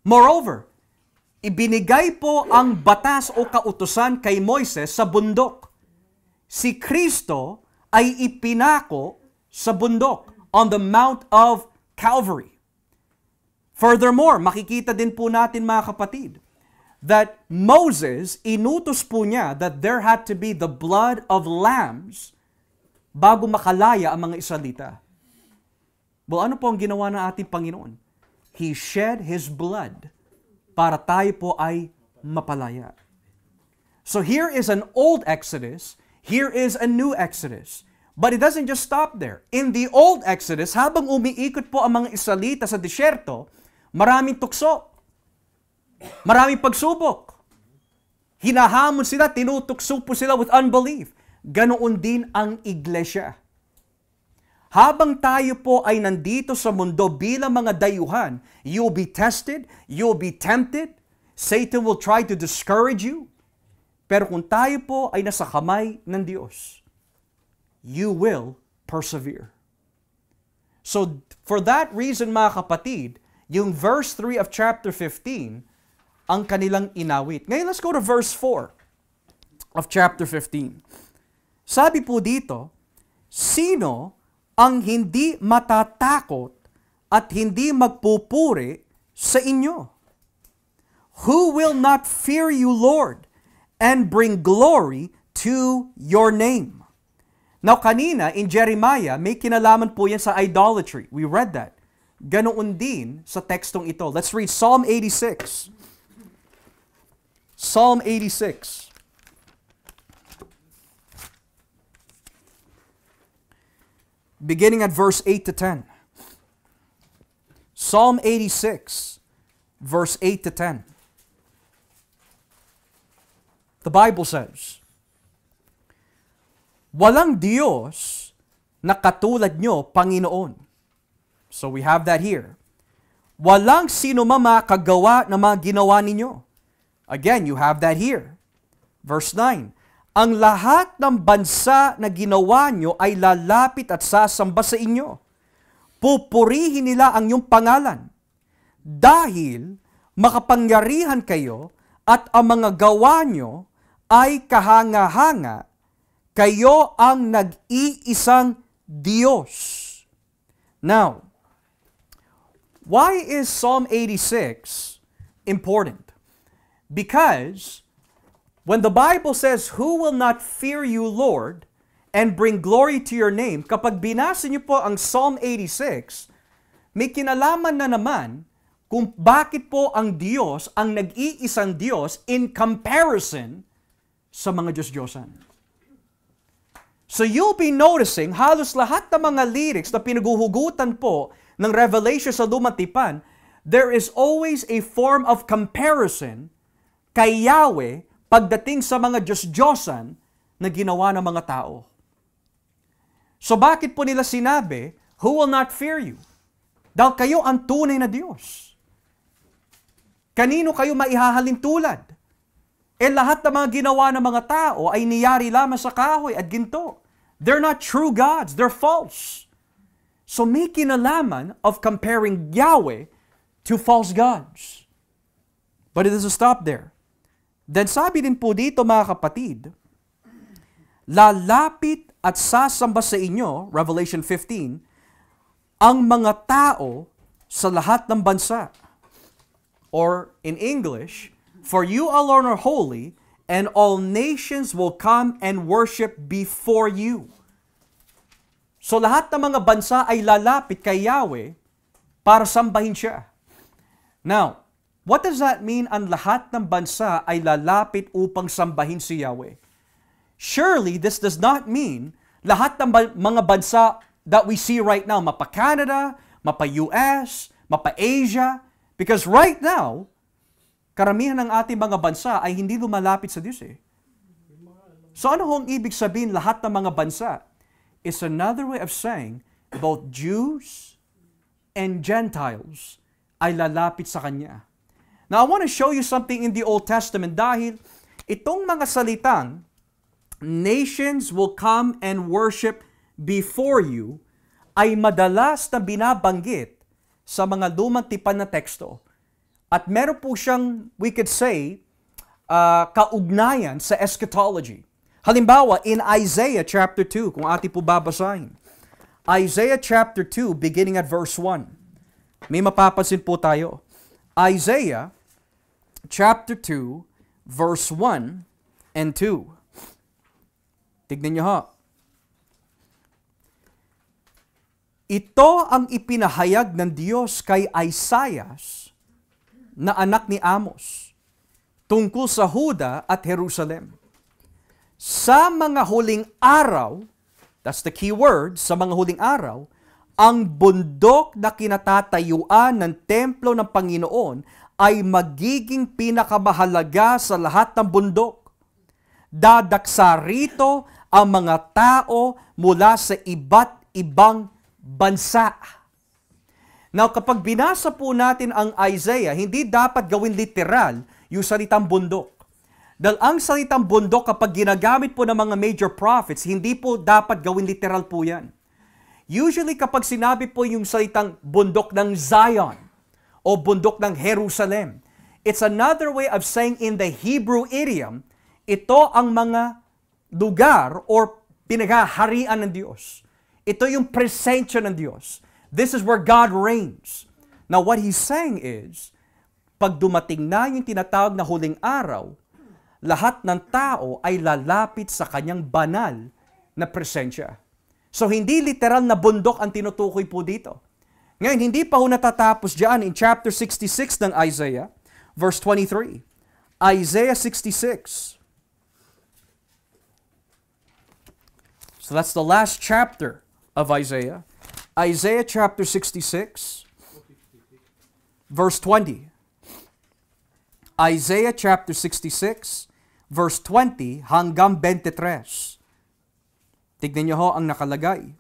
Moreover, ibinigay po ang batas o kautusan kay Moises sa bundok. Si Kristo ay ipinako sa bundok on the Mount of Calvary. Furthermore, makikita din po natin mga kapatid, that Moses, inutos po niya that there had to be the blood of lambs bago makalaya ang mga Israelita. Well, ano po ang ginawa ng ating Panginoon? He shed His blood para tayo po ay mapalaya. So here is an old Exodus, here is a new Exodus. But it doesn't just stop there. In the old Exodus, habang umiikot po ang mga Israelita sa disyerto, maraming tukso, maraming pagsubok. Hinahamon sila, tinutukso po sila with unbelief. Ganoon din ang iglesia. Habang tayo po ay nandito sa mundo bilang mga dayuhan, you'll be tested, you'll be tempted, Satan will try to discourage you. Pero kung tayo po ay nasa kamay ng Diyos, you will persevere. So for that reason mga kapatid, yung verse 3 of chapter 15, ang kanilang inawit. Ngayon let's go to verse 4 of chapter 15. Sabi po dito, sino ang hindi matatakot at hindi magpupuri sa inyo? Who will not fear you, Lord, and bring glory to your name? Now, kanina, in Jeremiah, may kinalaman po yan sa idolatry. We read that. Ganoon din sa tekstong ito. Let's read Psalm 86. Psalm 86. Beginning at verse 8 to 10. Psalm 86, verse 8 to 10. The Bible says, walang Diyos na katulad nyo, Panginoon. So we have that here. Walang sino makagawa ng mga ginawa ninyo. Again, you have that here. Verse 9. Ang lahat ng bansa na ginawa nyo ay lalapit at sasamba sa inyo. Pupurihin nila ang iyong pangalan. Dahil makapangyarihan kayo at ang mga gawa nyo ay kahanga-hanga, kayo ang nag-iisang Diyos. Now, why is Psalm 86 important? Because when the Bible says, who will not fear you, Lord, and bring glory to your name, kapag binasa niyo po ang Psalm 86, may kinalaman na naman kung bakit po ang Diyos ang nag-iisang Diyos in comparison sa mga Diyos-Diyosan. So you'll be noticing, halos lahat ng mga lyrics na pinaguhugutan po ng Revelation sa Lumang Tipan, there is always a form of comparison kay Yahweh pagdating sa mga Diyos-Diyosan na ginawa ng mga tao. So bakit po nila sinabi, who will not fear you? Dahil kayo ang tunay na Diyos. Kanino kayo maihahalin tulad? Lahat ng mga ginawa ng mga tao ay niyari lamang sa kahoy at ginto. They're not true gods, they're false. So may kinalaman of comparing Yahweh to false gods. But it doesn't stop there. Then sabi din po dito mga kapatid, lalapit at sasamba sa inyo, Revelation 15, ang mga tao sa lahat ng bansa. Or in English, for you alone are holy, and all nations will come and worship before you. So lahat ng mga bansa ay lalapit kay Yahweh para sambahin siya. Now, what does that mean ang lahat ng bansa ay lalapit upang sambahin si Yahweh? Surely, this does not mean lahat ng mga bansa that we see right now, mapa-Canada, mapa-US, mapa-Asia, because right now, karamihan ng ating mga bansa ay hindi lumalapit sa Diyos eh. So ano hong ibig sabihin lahat ng mga bansa? It's another way of saying both Jews and Gentiles ay lalapit sa Kanya. Now I want to show you something in the Old Testament dahil itong mga salitang nations will come and worship before you ay madalas na binabanggit sa mga lumang tipan na teksto. At meron po siyang, we could say, kaugnayan sa eschatology. Halimbawa, in Isaiah chapter 2, kung ating po babasahin. Isaiah chapter 2, beginning at verse 1. May mapapansin po tayo. Isaiah chapter 2, verse 1 and 2. Tignan niyo ha. Ito ang ipinahayag ng Diyos kay Isaiah, na anak ni Amos, tungkol sa Huda at Jerusalem. Sa mga huling araw, that's the key word, sa mga huling araw, ang bundok na kinatatayuan ng templo ng Panginoon ay magiging pinakamahalaga sa lahat ng bundok. Dadaksa rito ang mga tao mula sa iba't ibang bansa. Now, kapag binasa po natin ang Isaiah, hindi dapat gawin literal yung salitang bundok. Dahil ang salitang bundok, kapag ginagamit po ng mga major prophets, hindi po dapat gawin literal po yan. Usually, kapag sinabi po yung salitang bundok ng Zion o bundok ng Jerusalem, it's another way of saying in the Hebrew idiom, ito ang mga lugar or pinaghaharian ng Diyos. Ito yung presensya ng Diyos. This is where God reigns. Now, what He's saying is, pag dumating na yung tinatawag na huling araw, lahat ng tao ay lalapit sa kanyang banal na presensya. So, hindi literal na bundok ang tinutukoy po dito. Ngayon, hindi pa ho natatapos dyan in chapter 66 ng Isaiah, verse 23. Isaiah 66. So that's the last chapter of Isaiah. Isaiah chapter 66, verse 20. Isaiah chapter 66, verse 20 hanggang 23. Tignan niyo ho ang nakalagay.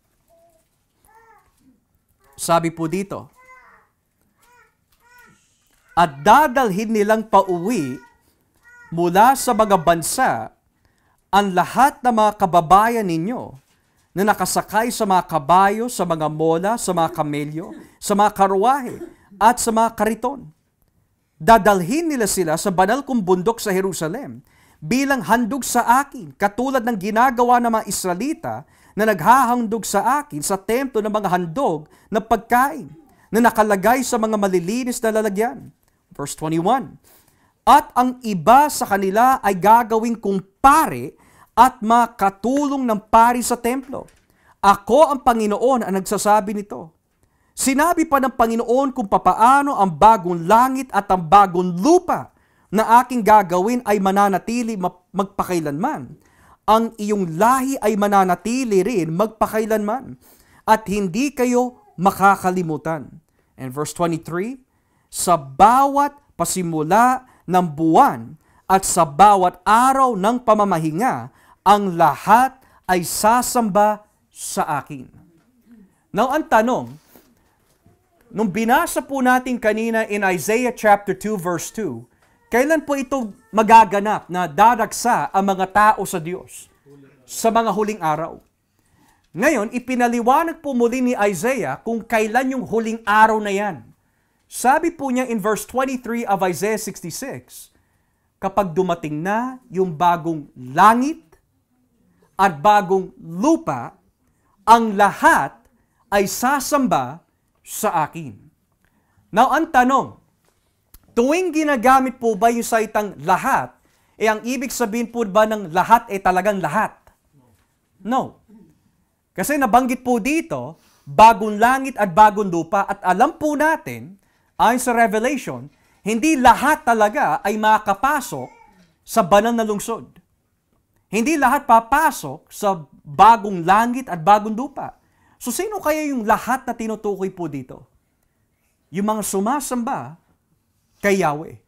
Sabi po dito, at dadalhin nilang pauwi mula sa mga bansa ang lahat ng mga kababayan ninyo na nakasakay sa mga kabayo, sa mga mola, sa mga kamelyo, sa mga karwahe, at sa mga kariton. Dadalhin nila sila sa banal kong bundok sa Jerusalem bilang handog sa akin, katulad ng ginagawa ng mga Israelita na naghahandog sa akin sa templo ng mga handog na pagkain na nakalagay sa mga malilinis na lalagyan. Verse 21, at ang iba sa kanila ay gagawing kumpare at makatulong ng pari sa templo. Ako ang Panginoon ang nagsasabi nito. Sinabi pa ng Panginoon kung papaano ang bagong langit at ang bagong lupa na aking gagawin ay mananatili magpakailanman. Ang iyong lahi ay mananatili rin magpakailanman at hindi kayo makakalimutan. And verse 23, sa bawat pasimula ng buwan at sa bawat araw ng pamamahinga, ang lahat ay sasamba sa akin. Now, ang tanong, nung binasa po natin kanina in Isaiah chapter 2 verse 2, kailan po ito magaganap na dadagsa ang mga tao sa Diyos? Sa mga huling araw. Ngayon, ipinaliwanag po muli ni Isaiah kung kailan yung huling araw na yan. Sabi po niya in verse 23 of Isaiah 66, kapag dumating na yung bagong langit at bagong lupa, ang lahat ay sasamba sa akin. Now, ang tanong, tuwing ginagamit po ba yung salitang lahat, ang ibig sabihin po ba ng lahat ay talagang lahat? No. Kasi nabanggit po dito, bagong langit at bagong lupa, at alam po natin, ayon sa Revelation, hindi lahat talaga ay makapasok sa banal na lungsod. Hindi lahat papasok sa bagong langit at bagong lupa. So sino kaya yung lahat na tinutukoy po dito? Yung mga sumasamba kay Yahweh.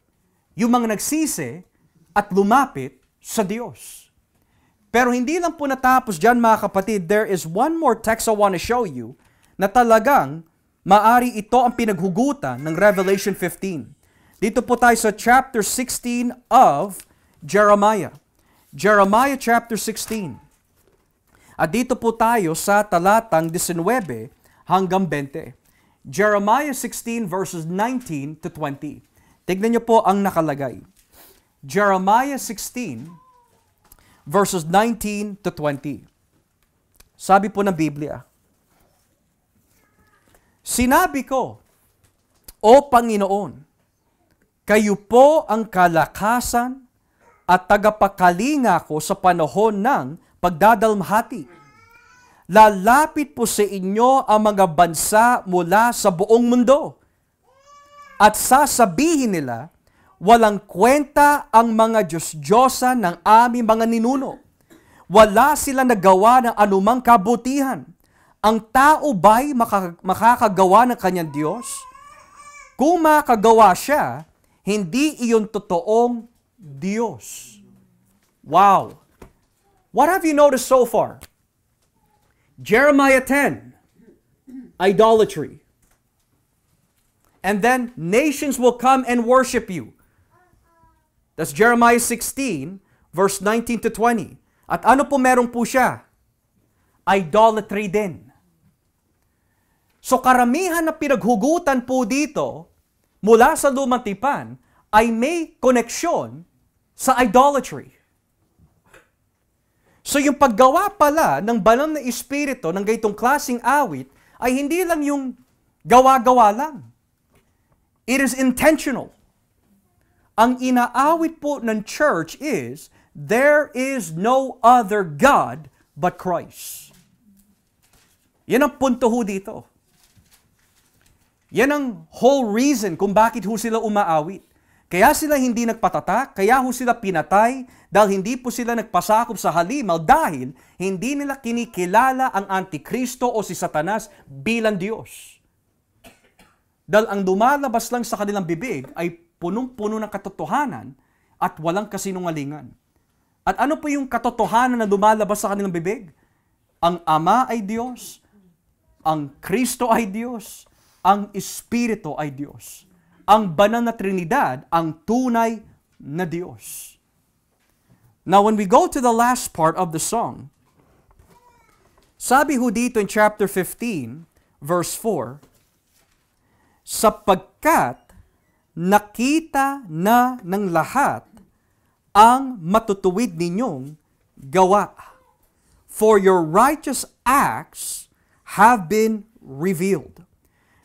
Yung mga nagsisi at lumapit sa Diyos. Pero hindi lang po natapos dyan mga kapatid, there is one more text I want to show you na talagang maari ito ang pinaghugutan ng Revelation 15. Dito po tayo sa chapter 16 of Jeremiah. Jeremiah chapter 16. At dito po tayo sa talatang 19 hanggang 20. Jeremiah 16 verses 19 to 20. Tignan niyo po ang nakalagay. Jeremiah 16 verses 19 to 20. Sabi po ng Biblia, sinabi ko, O Panginoon, kayo po ang kalakasan at tagapakalinga ko sa panahon ng pagdadalmahati. Lalapit po sa inyo ang mga bansa mula sa buong mundo. At sasabihin nila, walang kwenta ang mga Diyos-Diyosan ng aming mga ninuno. Wala sila nagawa ng anumang kabutihan. Ang tao ba'y makakagawa ng kanyang Diyos? Kung makagawa siya, hindi iyon totoong Diyos. Wow! What have you noticed so far? Jeremiah 10, idolatry. And then, nations will come and worship you. That's Jeremiah 16, verse 19 to 20. At ano po meron po siya? Idolatry din. So karamihan na pinaghugutan po dito mula sa Lumang Tipan ay may koneksyon sa idolatry. So yung paggawa pala ng banal na espiritu ng gaytong klaseng awit ay hindi lang yung gawa-gawa lang. It is intentional. Ang inaawit po ng church is, there is no other God but Christ. Yan ang punto ho dito. Yan ang whole reason kung bakit ho sila umaawit. Kaya sila hindi nagpatatak, kaya ho sila pinatay, dahil hindi po sila nagpasakop sa halimaw dahil hindi nila kinikilala ang Antikristo o si Satanas bilang Diyos. Dahil ang lumalabas lang sa kanilang bibig ay punong-puno ng katotohanan at walang kasinungalingan. At ano po yung katotohanan na lumalabas sa kanilang bibig? Ang Ama ay Diyos, ang Kristo ay Diyos, ang Espiritu ay Diyos. Ang banal na Trinidad, ang tunay na Diyos. Now, when we go to the last part of the song, sabi ho dito in chapter 15, verse 4, sapagkat nakita na ng lahat ang matutuwid ninyong gawa, for your righteous acts have been revealed.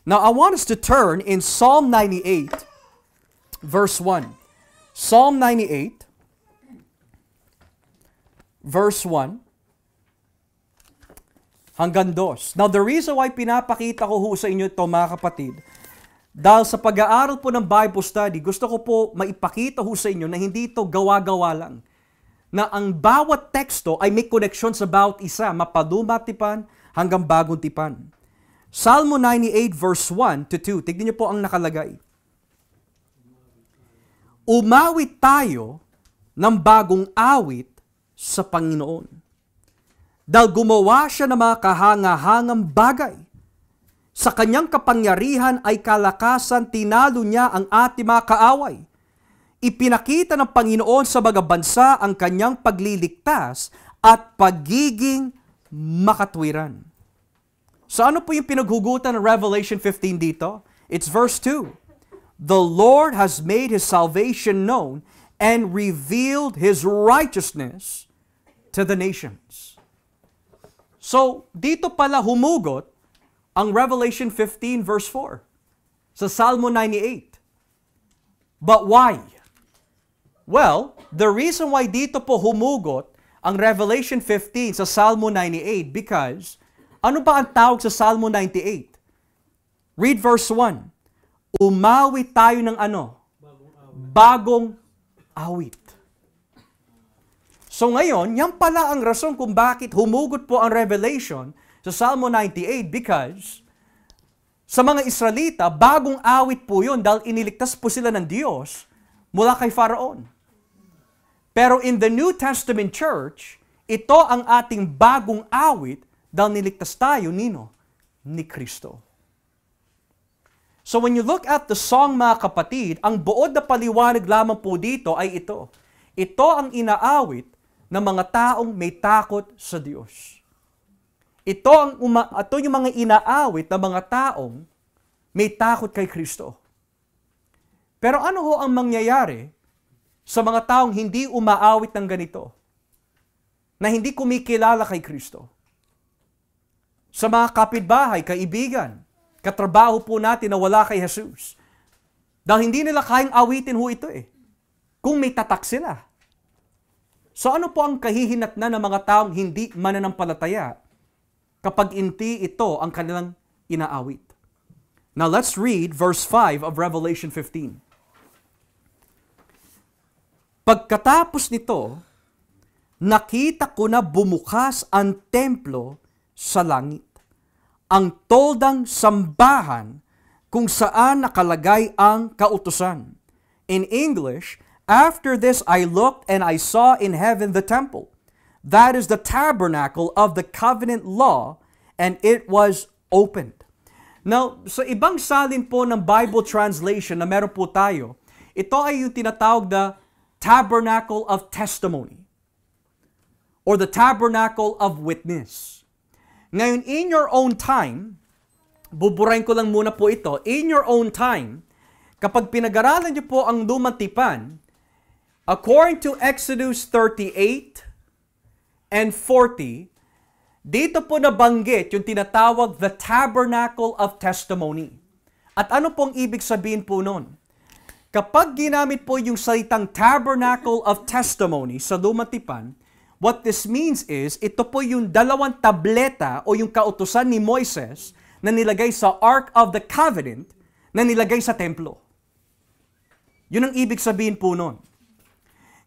Now, I want us to turn in Psalm 98, verse 1. Psalm 98, verse 1, hanggang 2. Now, the reason why pinapakita ko ho sa inyo ito, mga kapatid, dahil sa pag-aaral po ng Bible study, gusto ko po maipakita ho sa inyo na hindi ito gawa-gawa lang. Na ang bawat teksto ay may connections sa bawat isa, mapaduma tipan hanggang bagong tipan. Psalm 98 verse 1 to 2. Tignan niyo po ang nakalagay. Umawit tayo ng bagong awit sa Panginoon. Dahil gumawa siya ng mga kahanga-hangang bagay. Sa kanyang kapangyarihan ay kalakasan, tinalo niya ang ating mga kaaway. Ipinakita ng Panginoon sa mga bansa ang kanyang pagliligtas at pagiging makatwiran. So ano po yung pinaghugutan ng Revelation 15 dito? It's verse 2. The Lord has made His salvation known and revealed His righteousness to the nations. So dito pala humugot ang Revelation 15 verse 4 sa Psalm 98. But why? Well, the reason why dito po humugot ang Revelation 15 sa Psalm 98 because ano ba ang tawag sa Psalm 98? Read verse 1. Umawit tayo ng ano? Bagong awit. So ngayon, yan pala ang rason kung bakit humugot po ang Revelation sa Psalm 98 because sa mga Israelita, bagong awit po yun dahil iniligtas po sila ng Diyos mula kay Faraon. Pero in the New Testament Church, ito ang ating bagong awit dahil niligtas tayo, nino? Ni Kristo. So when you look at the song, mga kapatid, ang buod na paliwanag lamang po dito ay ito. Ito ang inaawit ng mga taong may takot sa Diyos. Ito yung mga inaawit ng mga taong may takot kay Kristo. Pero ano ho ang mangyayari sa mga taong hindi umaawit ng ganito? Na hindi kumikilala kay Kristo? Sa mga kapitbahay, kaibigan, katrabaho po natin na wala kay Jesus. Dahil hindi nila kayang awitin ho ito eh. Kung may tatak sila. So ano po ang kahihinatnan ng mga taong hindi mananampalataya kapag hindi ito ang kanilang inaawit? Now let's read verse 5 of Revelation 15. Pagkatapos nito, nakita ko na bumukas ang templo sa langit. Ang toldang sambahan kung saan nakalagay ang kautusan. In English, after this I looked and I saw in heaven the temple. That is the tabernacle of the covenant law, and it was opened. Now, sa ibang salin po ng Bible translation na meron po tayo, ito ay yung tinatawag na tabernacle of testimony or the tabernacle of witness. Ngayon, in your own time, buburahin ko lang muna po ito, in your own time, kapag pinag-aralan niyo po ang lumang tipan, according to Exodus 38 and 40, dito po nabanggit yung tinatawag the tabernacle of testimony. At ano pong ibig sabihin po nun? Kapag ginamit po yung salitang tabernacle of testimony sa lumang tipan, What this means is, ito po yung dalawang tableta o yung kautusan ni Moises na nilagay sa Ark of the Covenant na nilagay sa templo. Yun ang ibig sabihin po nun.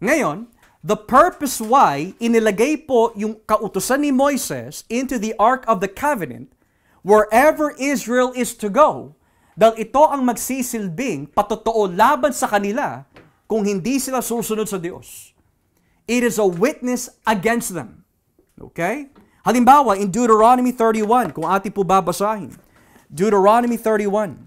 Ngayon, the purpose why inilagay po yung kautusan ni Moises into the Ark of the Covenant wherever Israel is to go, dahil ito ang magsisilbing patotoo laban sa kanila kung hindi sila susunod sa Diyos. It is a witness against them. Okay? Halimbawa, in Deuteronomy 31, kung ating po babasahin. Deuteronomy 31.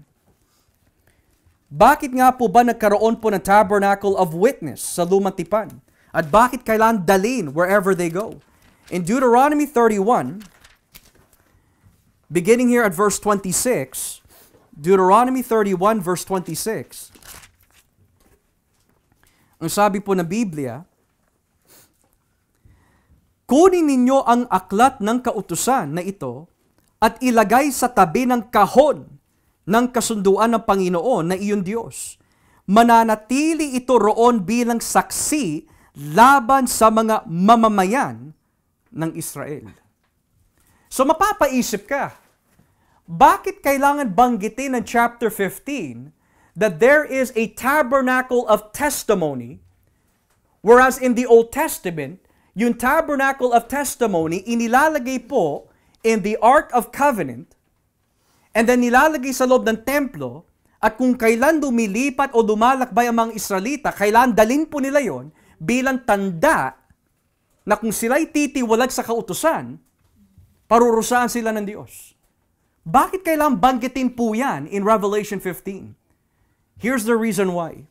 Bakit nga po ba nagkaroon po ng tabernacle of witness sa lumang tipan? At bakit kailangan dalhin wherever they go? In Deuteronomy 31, beginning here at verse 26, Deuteronomy 31 verse 26, ang sabi po ng Biblia, kunin ninyo ang aklat ng kautusan na ito at ilagay sa tabi ng kahon ng kasunduan ng Panginoon na iyong Diyos. Mananatili ito roon bilang saksi laban sa mga mamamayan ng Israel. So mapapaisip ka, bakit kailangan banggitin ng chapter 15 that there is a tabernacle of testimony, whereas in the Old Testament, yung tabernacle of testimony inilalagay po in the Ark of Covenant and then nilalagay sa loob ng templo at kung kailan lumilipat o lumalakbay ang mga Israelita, kailan dalhin po nila yon bilang tanda na kung sila'y titiwalag sa kautusan, parurusahan sila ng Diyos. Bakit kailangan banggitin po yan in Revelation 15? Here's the reason why.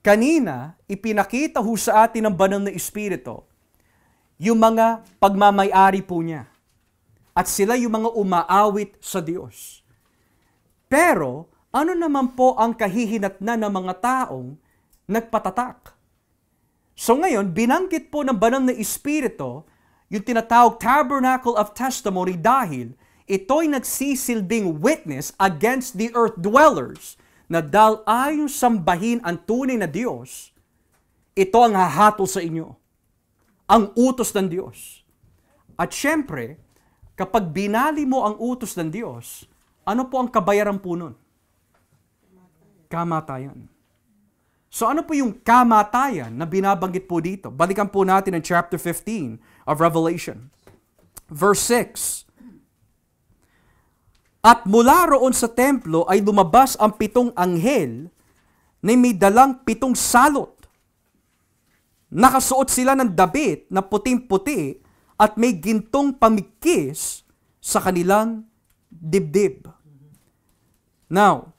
Kanina, ipinakita ho sa atin ng banal na Espiritu yung mga pagmamayari po niya. At sila yung mga umaawit sa Diyos. Pero, ano naman po ang kahihinatnan ng mga taong nagpatatak? So ngayon, binanggit po ng banal na Espiritu yung tinatawag Tabernacle of Testimony dahil ito'y nagsisilbing witness against the earth dwellers na dahil ayaw sambahin ang tunay na Diyos, ito ang hahatol sa inyo. Ang utos ng Diyos. At syempre, kapag binali mo ang utos ng Diyos, ano po ang kabayaran po nun? Kamatayan. So ano po yung kamatayan na binabanggit po dito? Balikan po natin ang chapter 15 of Revelation. Verse 6. At mula roon sa templo ay lumabas ang 7 anghel na may dalang 7 salot. Nakasuot sila ng damit na puting-puti at may gintong pamikis sa kanilang dibdib. Now,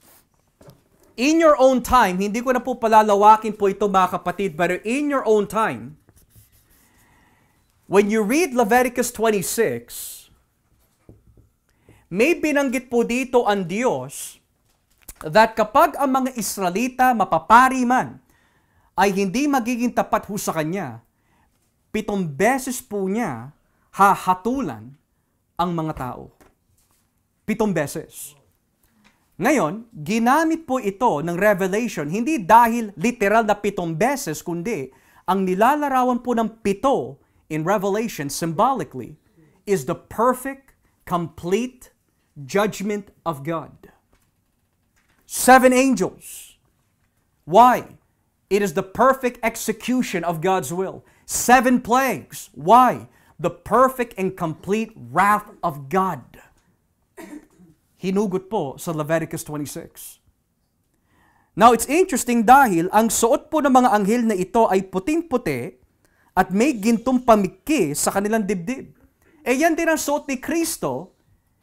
in your own time, hindi ko na po palalawakin po ito mga kapatid, but in your own time, when you read Leviticus 26, may binanggit po dito ang Diyos that kapag ang mga Israelita mapapari man, ay hindi magiging tapat ho sa Kanya, 7 beses po niya hahatulan ang mga tao. 7 beses. Ngayon, ginamit po ito ng Revelation, hindi dahil literal na 7 beses, kundi ang nilalarawan po ng 7 in Revelation symbolically is the perfect, complete judgment of God. 7 angels. Why? It is the perfect execution of God's will. 7 plagues. Why? The perfect and complete wrath of God. Hinugot po sa Leviticus 26. Now, it's interesting dahil ang suot po ng mga anghel na ito ay puting-puti at may gintong pamikis sa kanilang dibdib. Yan din ang suot ni Kristo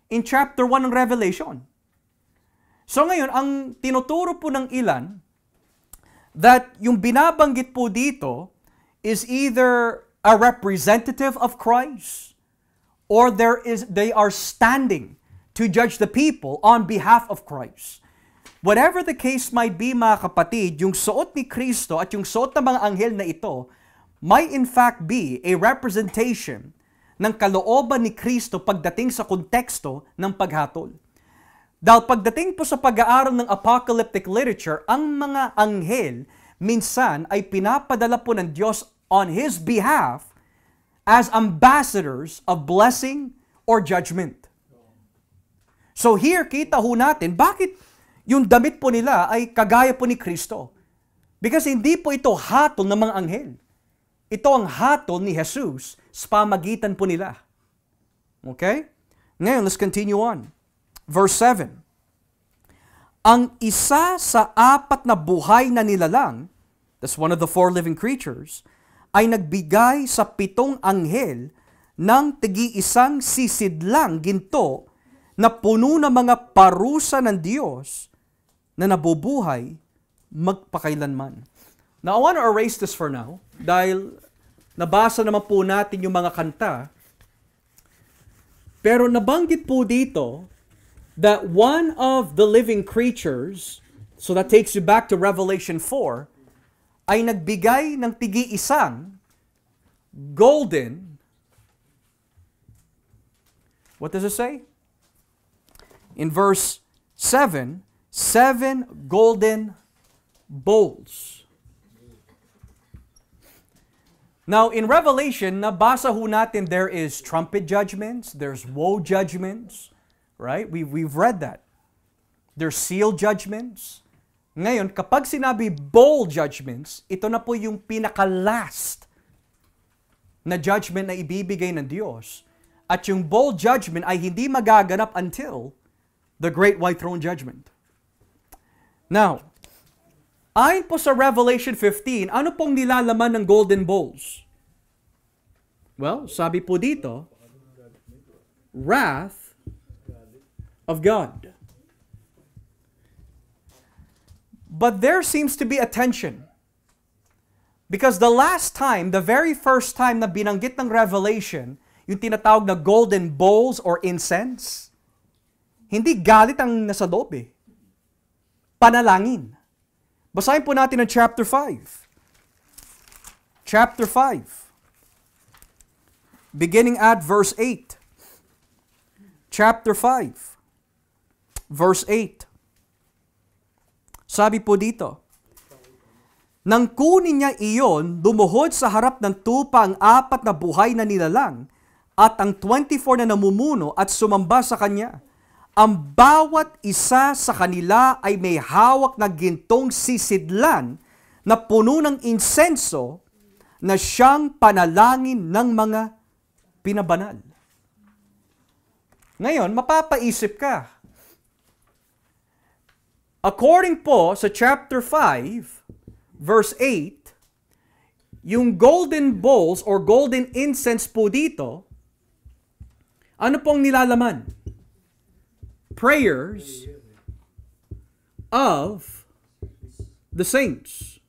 in chapter 1 ng Revelation. So ngayon, ang tinuturo po ng ilan that yung binabanggit po dito is either a representative of Christ or they are standing to judge the people on behalf of Christ. Whatever the case might be mga kapatid, yung suot ni Kristo at yung suot ng mga anghel na ito might in fact be a representation ng kalooban ni Kristo pagdating sa konteksto ng paghatol. Dahil pagdating po sa pag-aaral ng apocalyptic literature, ang mga anghel minsan ay pinapadala po ng Diyos on His behalf as ambassadors of blessing or judgment. So here, kita ho natin, bakit yung damit po nila ay kagaya po ni Kristo? Because hindi po ito hatol ng mga anghel. Ito ang hatol ni Jesus sa pamagitan po nila. Okay? Ngayon, let's continue on. Verse 7. Ang isa sa apat na buhay na nilalang, that's one of the four living creatures, ay nagbigay sa 7 anghel ng tigi-isang sisidlang ginto na puno ng mga parusa ng Diyos na nabubuhay magpakailanman. Now, I want to erase this for now dahil nabasa naman po natin yung mga kanta. Pero nabanggit po dito that one of the living creatures, so that takes you back to Revelation 4, ay nagbigay ng tigi-isang golden, what does it say? In verse 7, 7 golden bowls. Now, in Revelation, nabasa ho natin there is trumpet judgments, there's woe judgments, right? We've read that. There's seal judgments. Ngayon, kapag sinabi bowl judgments, ito na po yung pinaka-last na judgment na ibibigay ng Diyos. At yung bowl judgment ay hindi magaganap until the Great White Throne Judgment. Now, ayon po sa Revelation 15, ano pong nilalaman ng golden bowls? Well, sabi po dito, wrath of God. But there seems to be a tension. Because the last time, the very first time na binanggit ng Revelation, yung tinatawag na golden bowls or incense, hindi galit ang nasa loob eh. Panalangin. Basahin po natin ang chapter 5. Chapter 5. Beginning at verse 8. Chapter 5. Verse 8. Sabi po dito, nang kunin niya iyon, lumuhod sa harap ng tupa ang 4 na buhay na nilalang at ang 24 na namumuno at sumamba sa kanya. Ang bawat isa sa kanila ay may hawak na gintong sisidlan na puno ng insenso na siyang panalangin ng mga pinabanal. Ngayon, mapapaisip ka. According po sa chapter 5, verse 8, yung golden bowls or golden incense po dito, ano pong nilalaman? Prayers of the saints.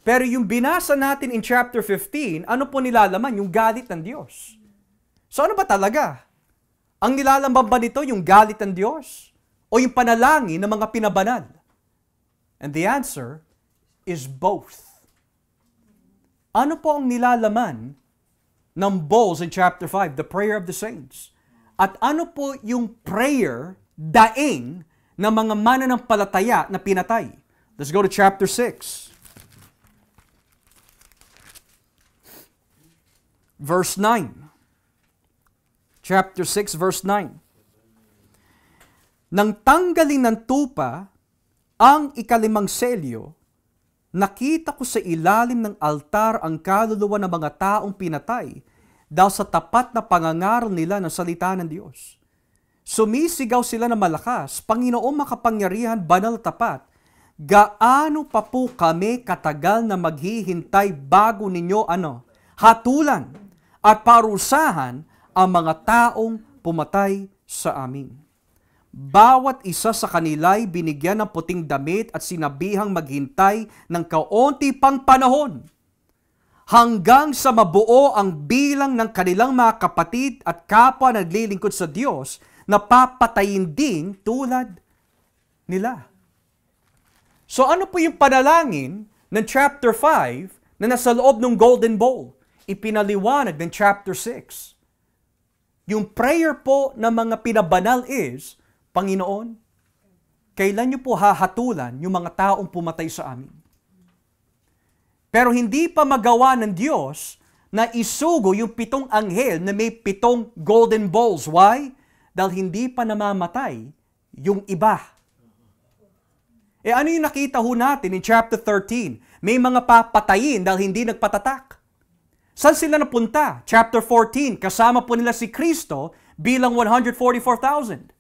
Pero yung binasa natin in chapter 15, ano po nilalaman? Yung galit ng Diyos. So ano ba talaga? Ang nilalaman ba nito yung galit ng Diyos? O yung panalangin ng mga pinabanal? And the answer is both. Ano po ang nilalaman ng bowls in chapter 5? The prayer of the saints. At ano po yung prayer, daing, ng mga mananampalataya na pinatay? Let's go to chapter 6. Verse 9. Chapter 6, verse 9. Nang tanggalin ng tupa ang 5 selyo, nakita ko sa ilalim ng altar ang kaluluwa ng mga taong pinatay dahil sa tapat na pangangaral nila ng salita ng Diyos. Sumisigaw sila na malakas, Panginoong makapangyarihan, banal tapat, gaano pa po kami katagal na maghihintay bago ninyo hatulan at parusahan ang mga taong pumatay sa amin. Bawat isa sa kanila'y binigyan ng puting damit at sinabihang maghintay ng kaunti pang panahon hanggang sa mabuo ang bilang ng kanilang mga kapatid at kapwa na naglilingkod sa Diyos na papatayin din tulad nila. So ano po yung panalangin ng chapter 5 na nasa loob ng golden bowl? Ipinaliwanag ng chapter 6. Yung prayer po ng mga pinabanal is, Panginoon, kailan niyo po hahatulan yung mga taong pumatay sa amin? Pero hindi pa magawa ng Diyos na isugo yung 7 anghel na may 7 golden bowls. Why? Dahil hindi pa namamatay yung iba. Ano yung nakita ho natin in chapter 13? May mga papatayin dahil hindi nagpatatak. Saan sila napunta? Chapter 14, kasama po nila si Kristo bilang 144,000.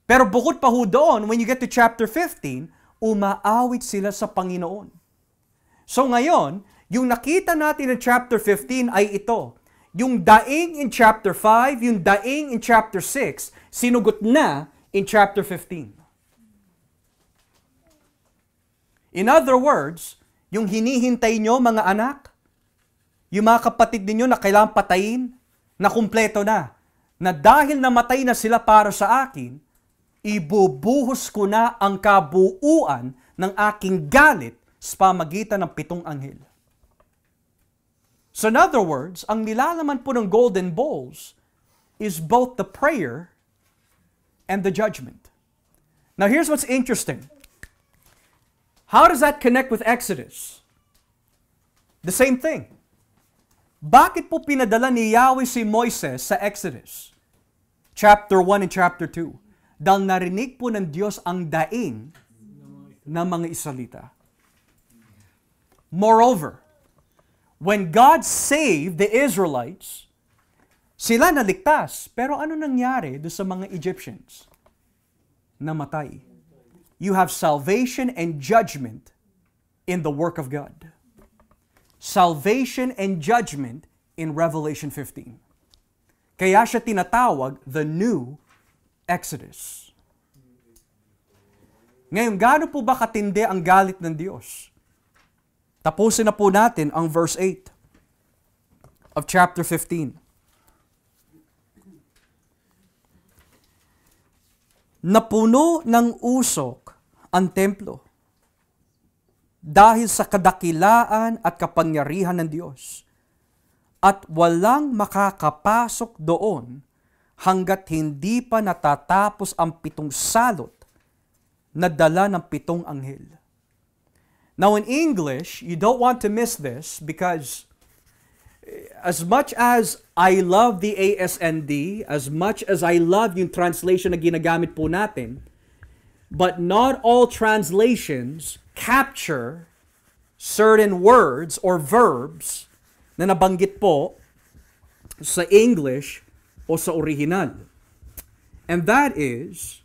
Pero bukod pa ho doon, when you get to chapter 15, umaawit sila sa Panginoon. So ngayon, yung nakita natin in chapter 15 ay ito. Yung daing in chapter 5, yung daing in chapter 6, sinugot na in chapter 15. In other words, yung hinihintay nyo mga anak, yung mga kapatid ninyo na kailangang patayin, na kumpleto na dahil namatay na sila para sa akin, ibubuhos ko na ang kabuuan ng aking galit sa pamagitan ng 7 anghel. So in other words, ang nilalaman po ng golden bowls is both the prayer and the judgment. Now here's what's interesting. How does that connect with Exodus? The same thing. Bakit po pinadala ni Yahweh si Moises sa Exodus? Chapter 1 and chapter 2. Dahil narinig po ng Diyos ang daing ng mga Israelita. Moreover, when God saved the Israelites, sila naligtas. Pero ano nangyari doon sa mga Egyptians? Namatay. You have salvation and judgment in the work of God. Salvation and judgment in Revelation 15. Kaya siya tinatawag the new Exodus. Ngayon, gaano po ba katindi ang galit ng Diyos? Tapusin na po natin ang verse 8 of chapter 15. Napuno ng usok ang templo dahil sa kadakilaan at kapangyarihan ng Diyos, at walang makakapasok doon hanggat hindi pa natatapos ang 7 salot na dala ng 7 anghel. Now in English, you don't want to miss this because as much as I love the ASND, as much as I love yung translation na ginagamit po natin, but not all translations capture certain words or verbs na nabanggit po sa English o sa original. And that is,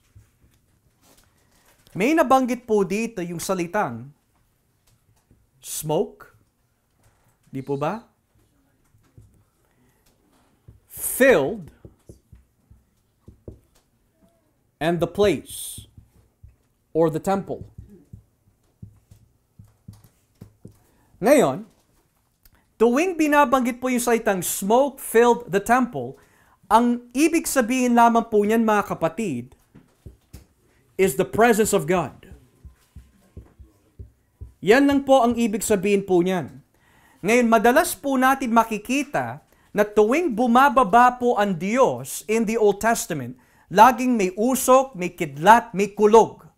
may nabanggit po dito yung salitang smoke, di po ba? Filled, and the place, or the temple. Ngayon, tuwing binabanggit po yung salitang smoke filled the temple, ang ibig sabihin lamang po niyan mga kapatid, is the presence of God. Yan lang po ang ibig sabihin po niyan. Ngayon, madalas po natin makikita na tuwing bumababa po ang Diyos in the Old Testament, laging may usok, may kidlat, may kulog.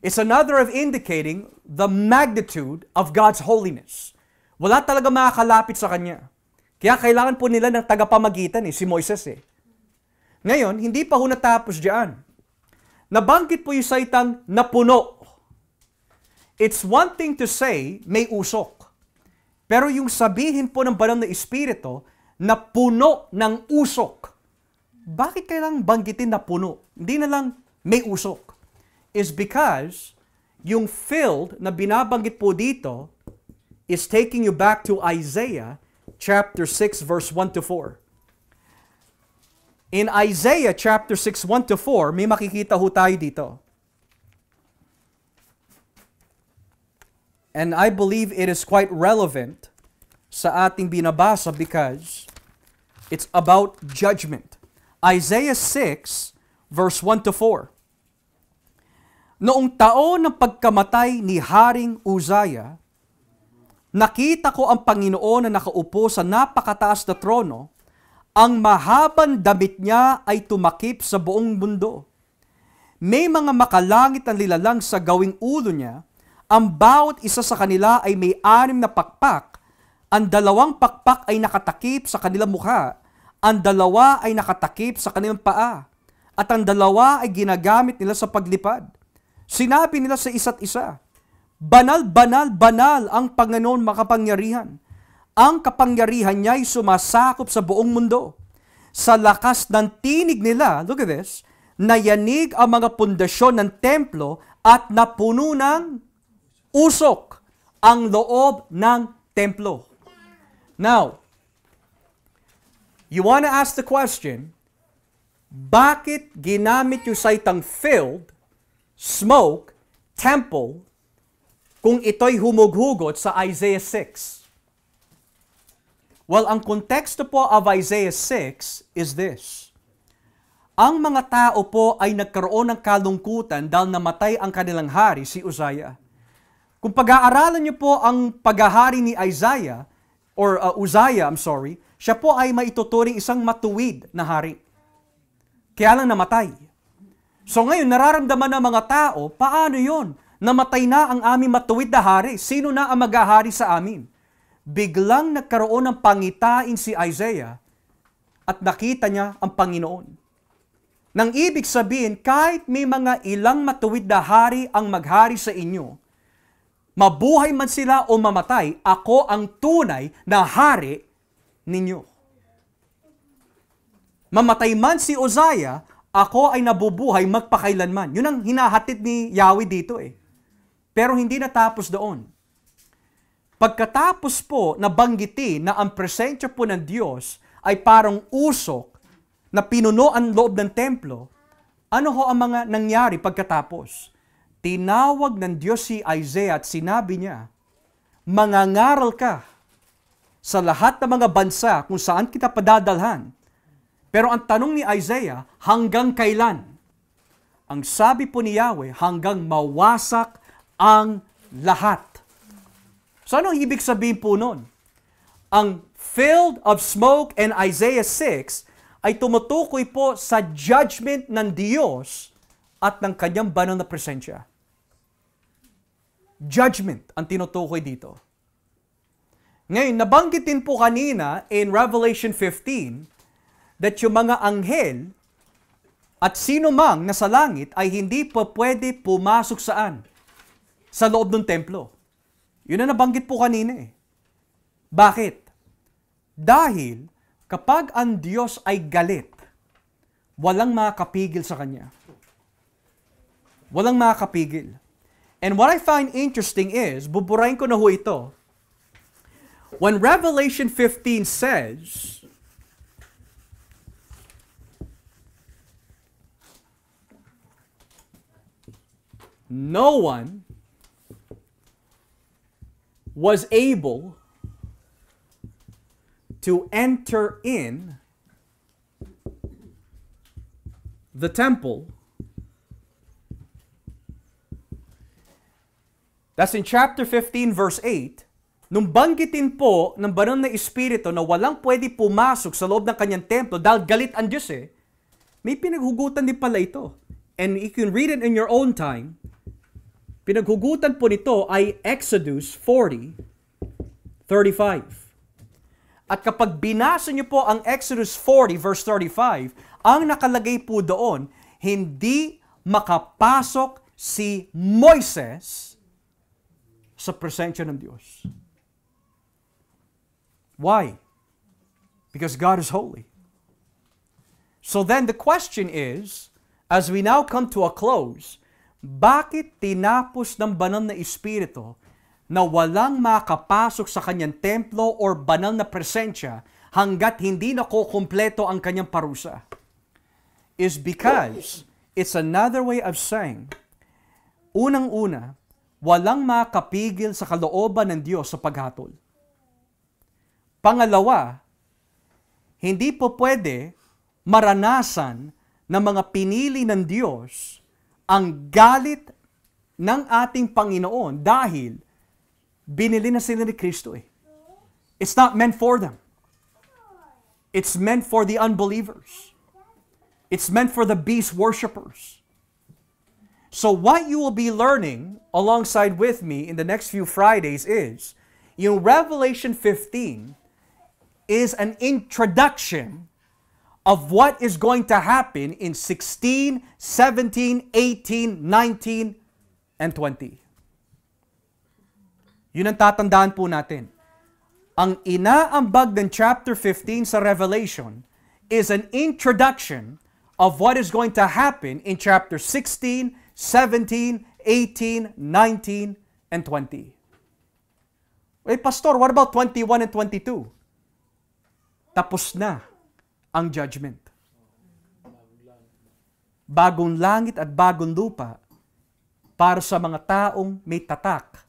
It's another of indicating the magnitude of God's holiness. Wala talaga makakalapit sa Kanya. Kaya kailangan po nila ng tagapamagitan si Moises Ngayon, hindi pa ho natapos diyan. Nabanggit po yung salitang napuno. It's one thing to say may usok. Pero yung sabihin po ng banal na Espiritu na puno ng usok. Bakit kailangang banggitin na puno? Hindi na lang may usok. Is because yung filled na binabanggit po dito is taking you back to Isaiah chapter 6 verse 1 to 4. In Isaiah chapter 6 1 to 4, may makikita ho tayo dito. And I believe it is quite relevant sa ating binabasa because it's about judgment. Isaiah 6 verse 1 to 4. Noong taon ng pagkamatay ni Haring Uzziah, nakita ko ang Panginoon na nakaupo sa napakataas na trono. Ang mahabang damit niya ay tumakip sa buong mundo. May mga makalangit ang lilalang sa gawing ulo niya. Ang bawat isa sa kanila ay may 6 na pakpak Ang dalawang pakpak ay nakatakip sa kanilang mukha. Ang dalawa ay nakatakip sa kanilang paa. At ang dalawa ay ginagamit nila sa paglipad. Sinabi nila sa isa't isa, banal, banal, banal ang Panginoon makapangyarihan. Ang kapangyarihan niya ay sumasakop sa buong mundo. Sa lakas ng tinig nila, look at this, nayanig ang mga pundasyon ng templo at napuno ng usok ang loob ng templo. Now, you want to ask the question, bakit ginamit yung salitang filled, smoke, temple, kung ito'y humughugot sa Isaiah 6? Well, ang konteksto po of Isaiah 6 is this. Ang mga tao po ay nagkaroon ng kalungkutan dahil namatay ang kanilang hari, si Uzziah. Kung pag-aaralan niyo po ang paghahari ni Uzziah, siya po ay maituturing isang matuwid na hari. Kaya lang namatay. So ngayon, nararamdaman ng mga tao, paano yon? Namatay na ang aming matuwid na hari. Sino na ang maghahari sa amin? Biglang nagkaroon ng pangitain si Isaiah at nakita niya ang Panginoon. Nang ibig sabihin, kahit may mga ilang matuwid na hari ang maghari sa inyo, mabuhay man sila o mamatay, ako ang tunay na hari ninyo. Mamatay man si Uzziah, ako ay nabubuhay magpakailanman. Yun ang hinahatid ni Yahweh dito eh. Pero hindi natapos doon. Pagkatapos po nabanggitin na ang presensya po ng Diyos ay parang usok na pinuno ang loob ng templo, ano ho ang mga nangyari pagkatapos? Tinawag ng Diyos si Isaiah at sinabi niya, mangangaral ka sa lahat ng mga bansa kung saan kita padadalhan. Pero ang tanong ni Isaiah, hanggang kailan? Ang sabi po ni Yahweh, hanggang mawasak ang lahat. So anong ibig sabihin po nun? Ang filled of smoke and Isaiah 6 ay tumutukoy po sa judgment ng Diyos at ng kanyang banal na presensya. Judgment ang tinutukoy dito. Ngayon, nabanggitin po kanina in Revelation 15 that yung mga anghel at sino mang nasa langit ay hindi po pwede pumasok saan? Sa loob ng templo. Yun na nabanggit po kanina eh. Bakit? Dahil kapag ang Diyos ay galit, walang makakapigil sa Kanya. Walang makakapigil. And what I find interesting is, buburahin ko na ho ito, when Revelation 15 says, no one was able to enter in the temple. That's in chapter 15 verse 8. Nung banggitin po ng banal na Espiritu na walang pwede pumasok sa loob ng kanyang templo dahil galit ang Diyos eh, may pinaghugutan din pala ito. And you can read it in your own time. Pinaghugutan po nito ay Exodus 40:35. At kapag binasa niyo po ang Exodus 40 verse 35, ang nakalagay po doon, hindi makapasok si Moises sa presensya ng Diyos. Why? Because God is holy. So then the question is, as we now come to a close, bakit tinapos ng banal na Espiritu na walang makapasok sa kanyang templo or banal na presensya hanggat hindi nakukumpleto ang kanyang parusa? Is because it's another way of saying, unang-una, walang makapigil sa kalooban ng Diyos sa paghatol. Pangalawa, hindi po pwede maranasan ng mga pinili ng Diyos ang galit ng ating Panginoon dahil binili na sila ni Kristo eh. It's not meant for them. It's meant for the unbelievers. It's meant for the beast worshipers. So what you will be learning alongside with me in the next few Fridays is, Yung Revelation 15 is an introduction of what is going to happen in 16, 17, 18, 19, and 20. Yun ang tatandaan po natin. Ang inaambag ng chapter 15 sa Revelation is an introduction of what is going to happen in chapter 16, 17, 18, 19, and 20. Hey, Pastor, what about 21 and 22? Tapos na ang judgment. Bagong langit at bagong lupa para sa mga taong may tatak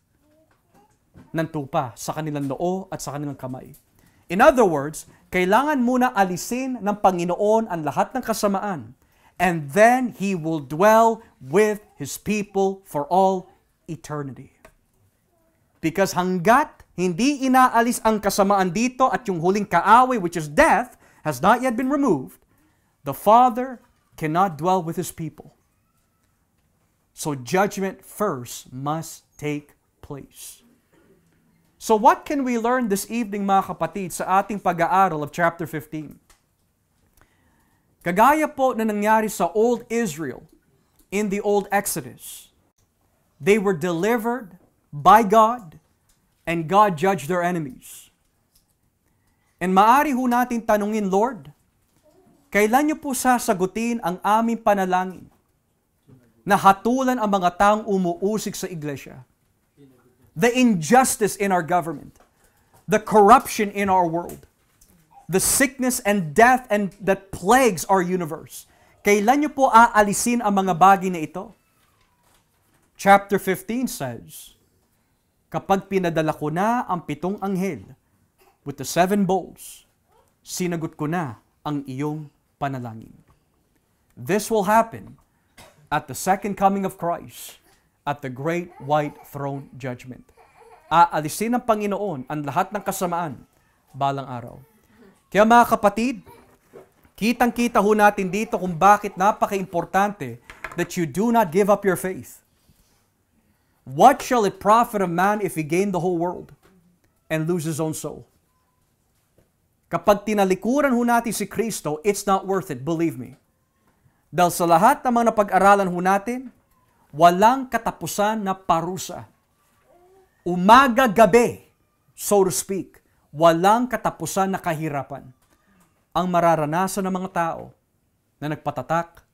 ng tupa sa kanilang noo at sa kanilang kamay. In other words, kailangan muna alisin ng Panginoon ang lahat ng kasamaan, and then He will dwell with His people for all eternity. Because hanggat hindi inaalis ang kasamaan dito at yung huling kaaway, which is death, has not yet been removed, the Father cannot dwell with His people. So judgment first must take place. So what can we learn this evening, mga kapatid, sa ating pag-aaral of chapter 15? Kagaya po na nangyari sa Old Israel in the Old Exodus, they were delivered by God and God judged their enemies. And maari ho natin tanungin, Lord, kailan niyo po sasagutin ang aming panalangin na hatulan ang mga taong umuusig sa iglesia? The injustice in our government, the corruption in our world, the sickness and death and that plagues our universe. Kailan niyo po aalisin ang mga bagay na ito? Chapter 15 says, kapag pinadala ko na ang 7 anghel with the 7 bowls, sinagot ko na ang iyong panalangin. This will happen at the second coming of Christ, at the great white throne judgment. Aalisin ng Panginoon ang lahat ng kasamaan balang araw. Kaya mga kapatid, kitang-kita ho natin dito kung bakit napaka-importante that you do not give up your faith. What shall it profit a man if he gain the whole world and lose his own soul? Kapag tinalikuran ho natin si Kristo, it's not worth it, believe me. Dahil sa lahat ng mga napag-aralan ho natin, walang katapusan na parusa. Umaga-gabi, so to speak, walang katapusan na kahirapan ang mararanasan ng mga tao na nagpatatak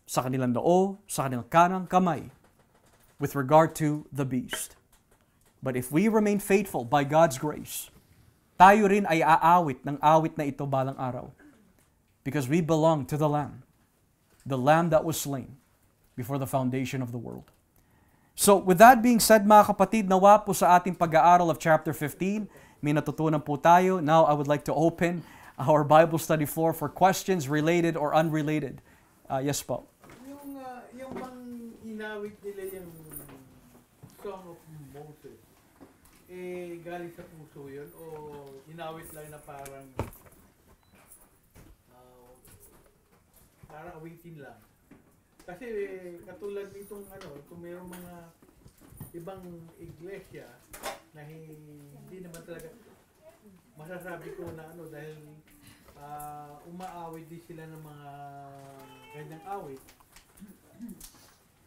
sa kanilang noo, sa kanilang kanang kamay, with regard to the beast. But if we remain faithful by God's grace, tayo rin ay aawit ng awit na ito balang araw. Because we belong to the Lamb that was slain before the foundation of the world. So with that being said, mga kapatid, nawa po sa ating pag-aaral of chapter 15, may natutunan po tayo. Now I would like to open our Bible study floor for questions related or unrelated. Yes po. Yung bang inawit nila yung Song of Moses, galing sa puso yun? O inawit lang na parang awitin lang? Kasi katulad nitong kung mayroong mga ibang iglesia na hindi naman talaga masasabi ko na dahil umaawit din sila ng mga ganyang awit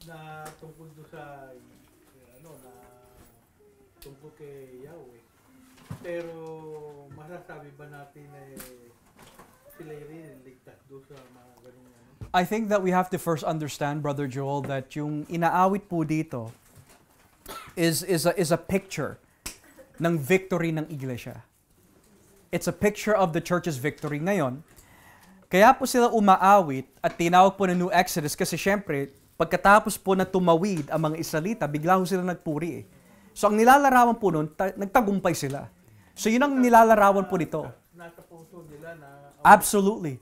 na tungkol doon sa na tungkol kay Yahweh. Pero masasabi ba natin na sila rin ligtas doon sa mga ganung I think that we have to first understand, Brother Joel, that yung inaawit po dito is a picture ng victory ng iglesia. It's a picture of the church's victory. Ngayon, kaya po sila umaawit at tinawag po ng New Exodus kasi syempre, pagkatapos po na tumawid ang mga Israelita, bigla ho sila nagpuri eh. So ang nilalarawan po nun, nagtagumpay sila. So yun ang nilalarawan po nito. Nasa puso nila na Absolutely.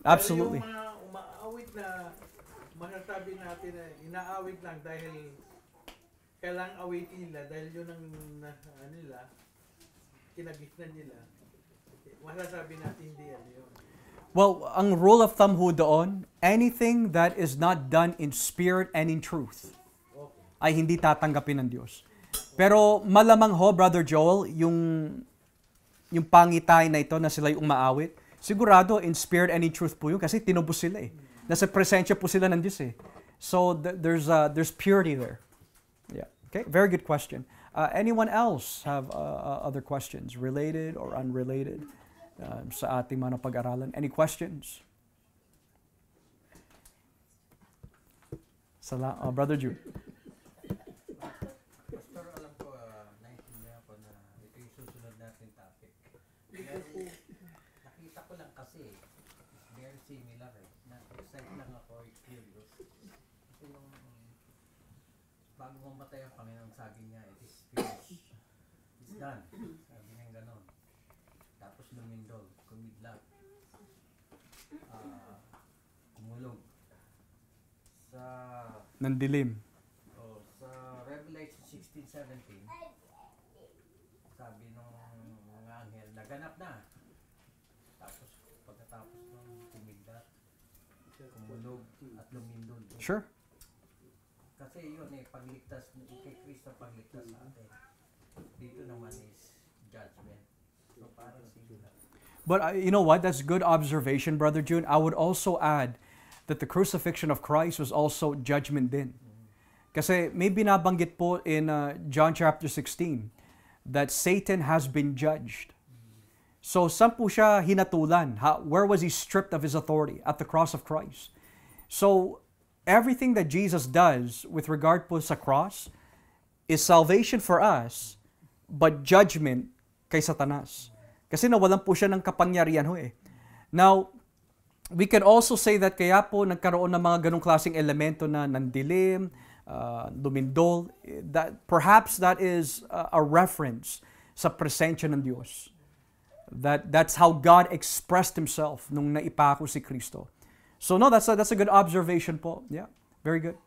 Absolutely. Pero yung mga umaawit na masasabi natin na inaawit lang dahil kailangang awitin nila dahil yun ang nila, kinagisnan nila. Masasabi natin hindi yan yun. Well, ang rule of thumb ho doon, anything that is not done in spirit and in truth, ay hindi tatanggapin ng Diyos. Pero malamang ho, Brother Joel, yung pangitay na ito na sila yung umaawit, sigurado in spirit and in truth po yun kasi tinubos sila eh. Nasa presensya po sila ng Diyos eh. So there's purity there. Yeah. Okay, very good question. Anyone else have other questions, related or unrelated sa ating mga pag-aralan? Any questions? Brother Jude. Pastor, alam ko, naiintindihan ko na ito yung susunod natin topic. Pero nakita ko lang kasi, it's very similar eh. Na-excite lang ako, curious. Kasi nung bago mamatay ang Panginoon, sabi niya, it is finished. It's done. Sabi niya gano'n. Tapos lumindol, kumidlat. Kumulog. Sa Nandilim. sa Revelation 16:17, sabi nung mga anghel, naganap na. Tapos pagkatapos nung kumidlat, kumulog at lumindol. Sure. Kasi yun pagligtas, kay Kristo pagligtas sa atin. Dito naman is judgment. So parang similar. But you know what? That's good observation, Brother June. I would also add that the crucifixion of Christ was also judgment din. Kasi may binabanggit po in John chapter 16 that Satan has been judged. So saan po siya hinatulan? Where was he stripped of his authority? At the cross of Christ. So everything that Jesus does with regard po sa cross is salvation for us, but judgment kay Satanas. Kasi nawalan po siya ng kapangyarihan ho eh. Now, we can also say that kaya po nagkaroon ng mga ganong klaseng elemento na nandilim, lumindol, that perhaps that is a reference sa presensya ng Diyos. That's how God expressed Himself nung naipako si Kristo. So no, that's a good observation po. Yeah, very good.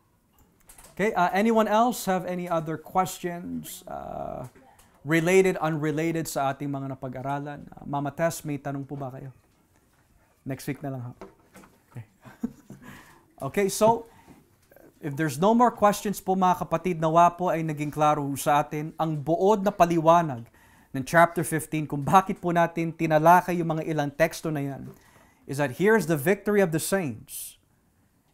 Okay, anyone else have any other questions? Related, unrelated sa ating mga napag-aralan? Mama Tess, may tanong po ba kayo? Next week na lang ha. Okay. Okay, so if there's no more questions po mga kapatid, nawa po ay naging klaro sa atin ang buod na paliwanag ng chapter 15 kung bakit po natin tinalakay yung mga ilang teksto na yan is that here's the victory of the saints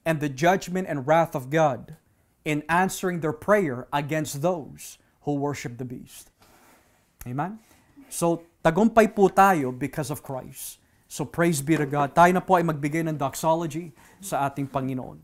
and the judgment and wrath of God in answering their prayer against those who worship the beast. Amen? So, tagumpay po tayo because of Christ. So, praise be to God. Tayo na po ay magbigay ng doxology sa ating Panginoon.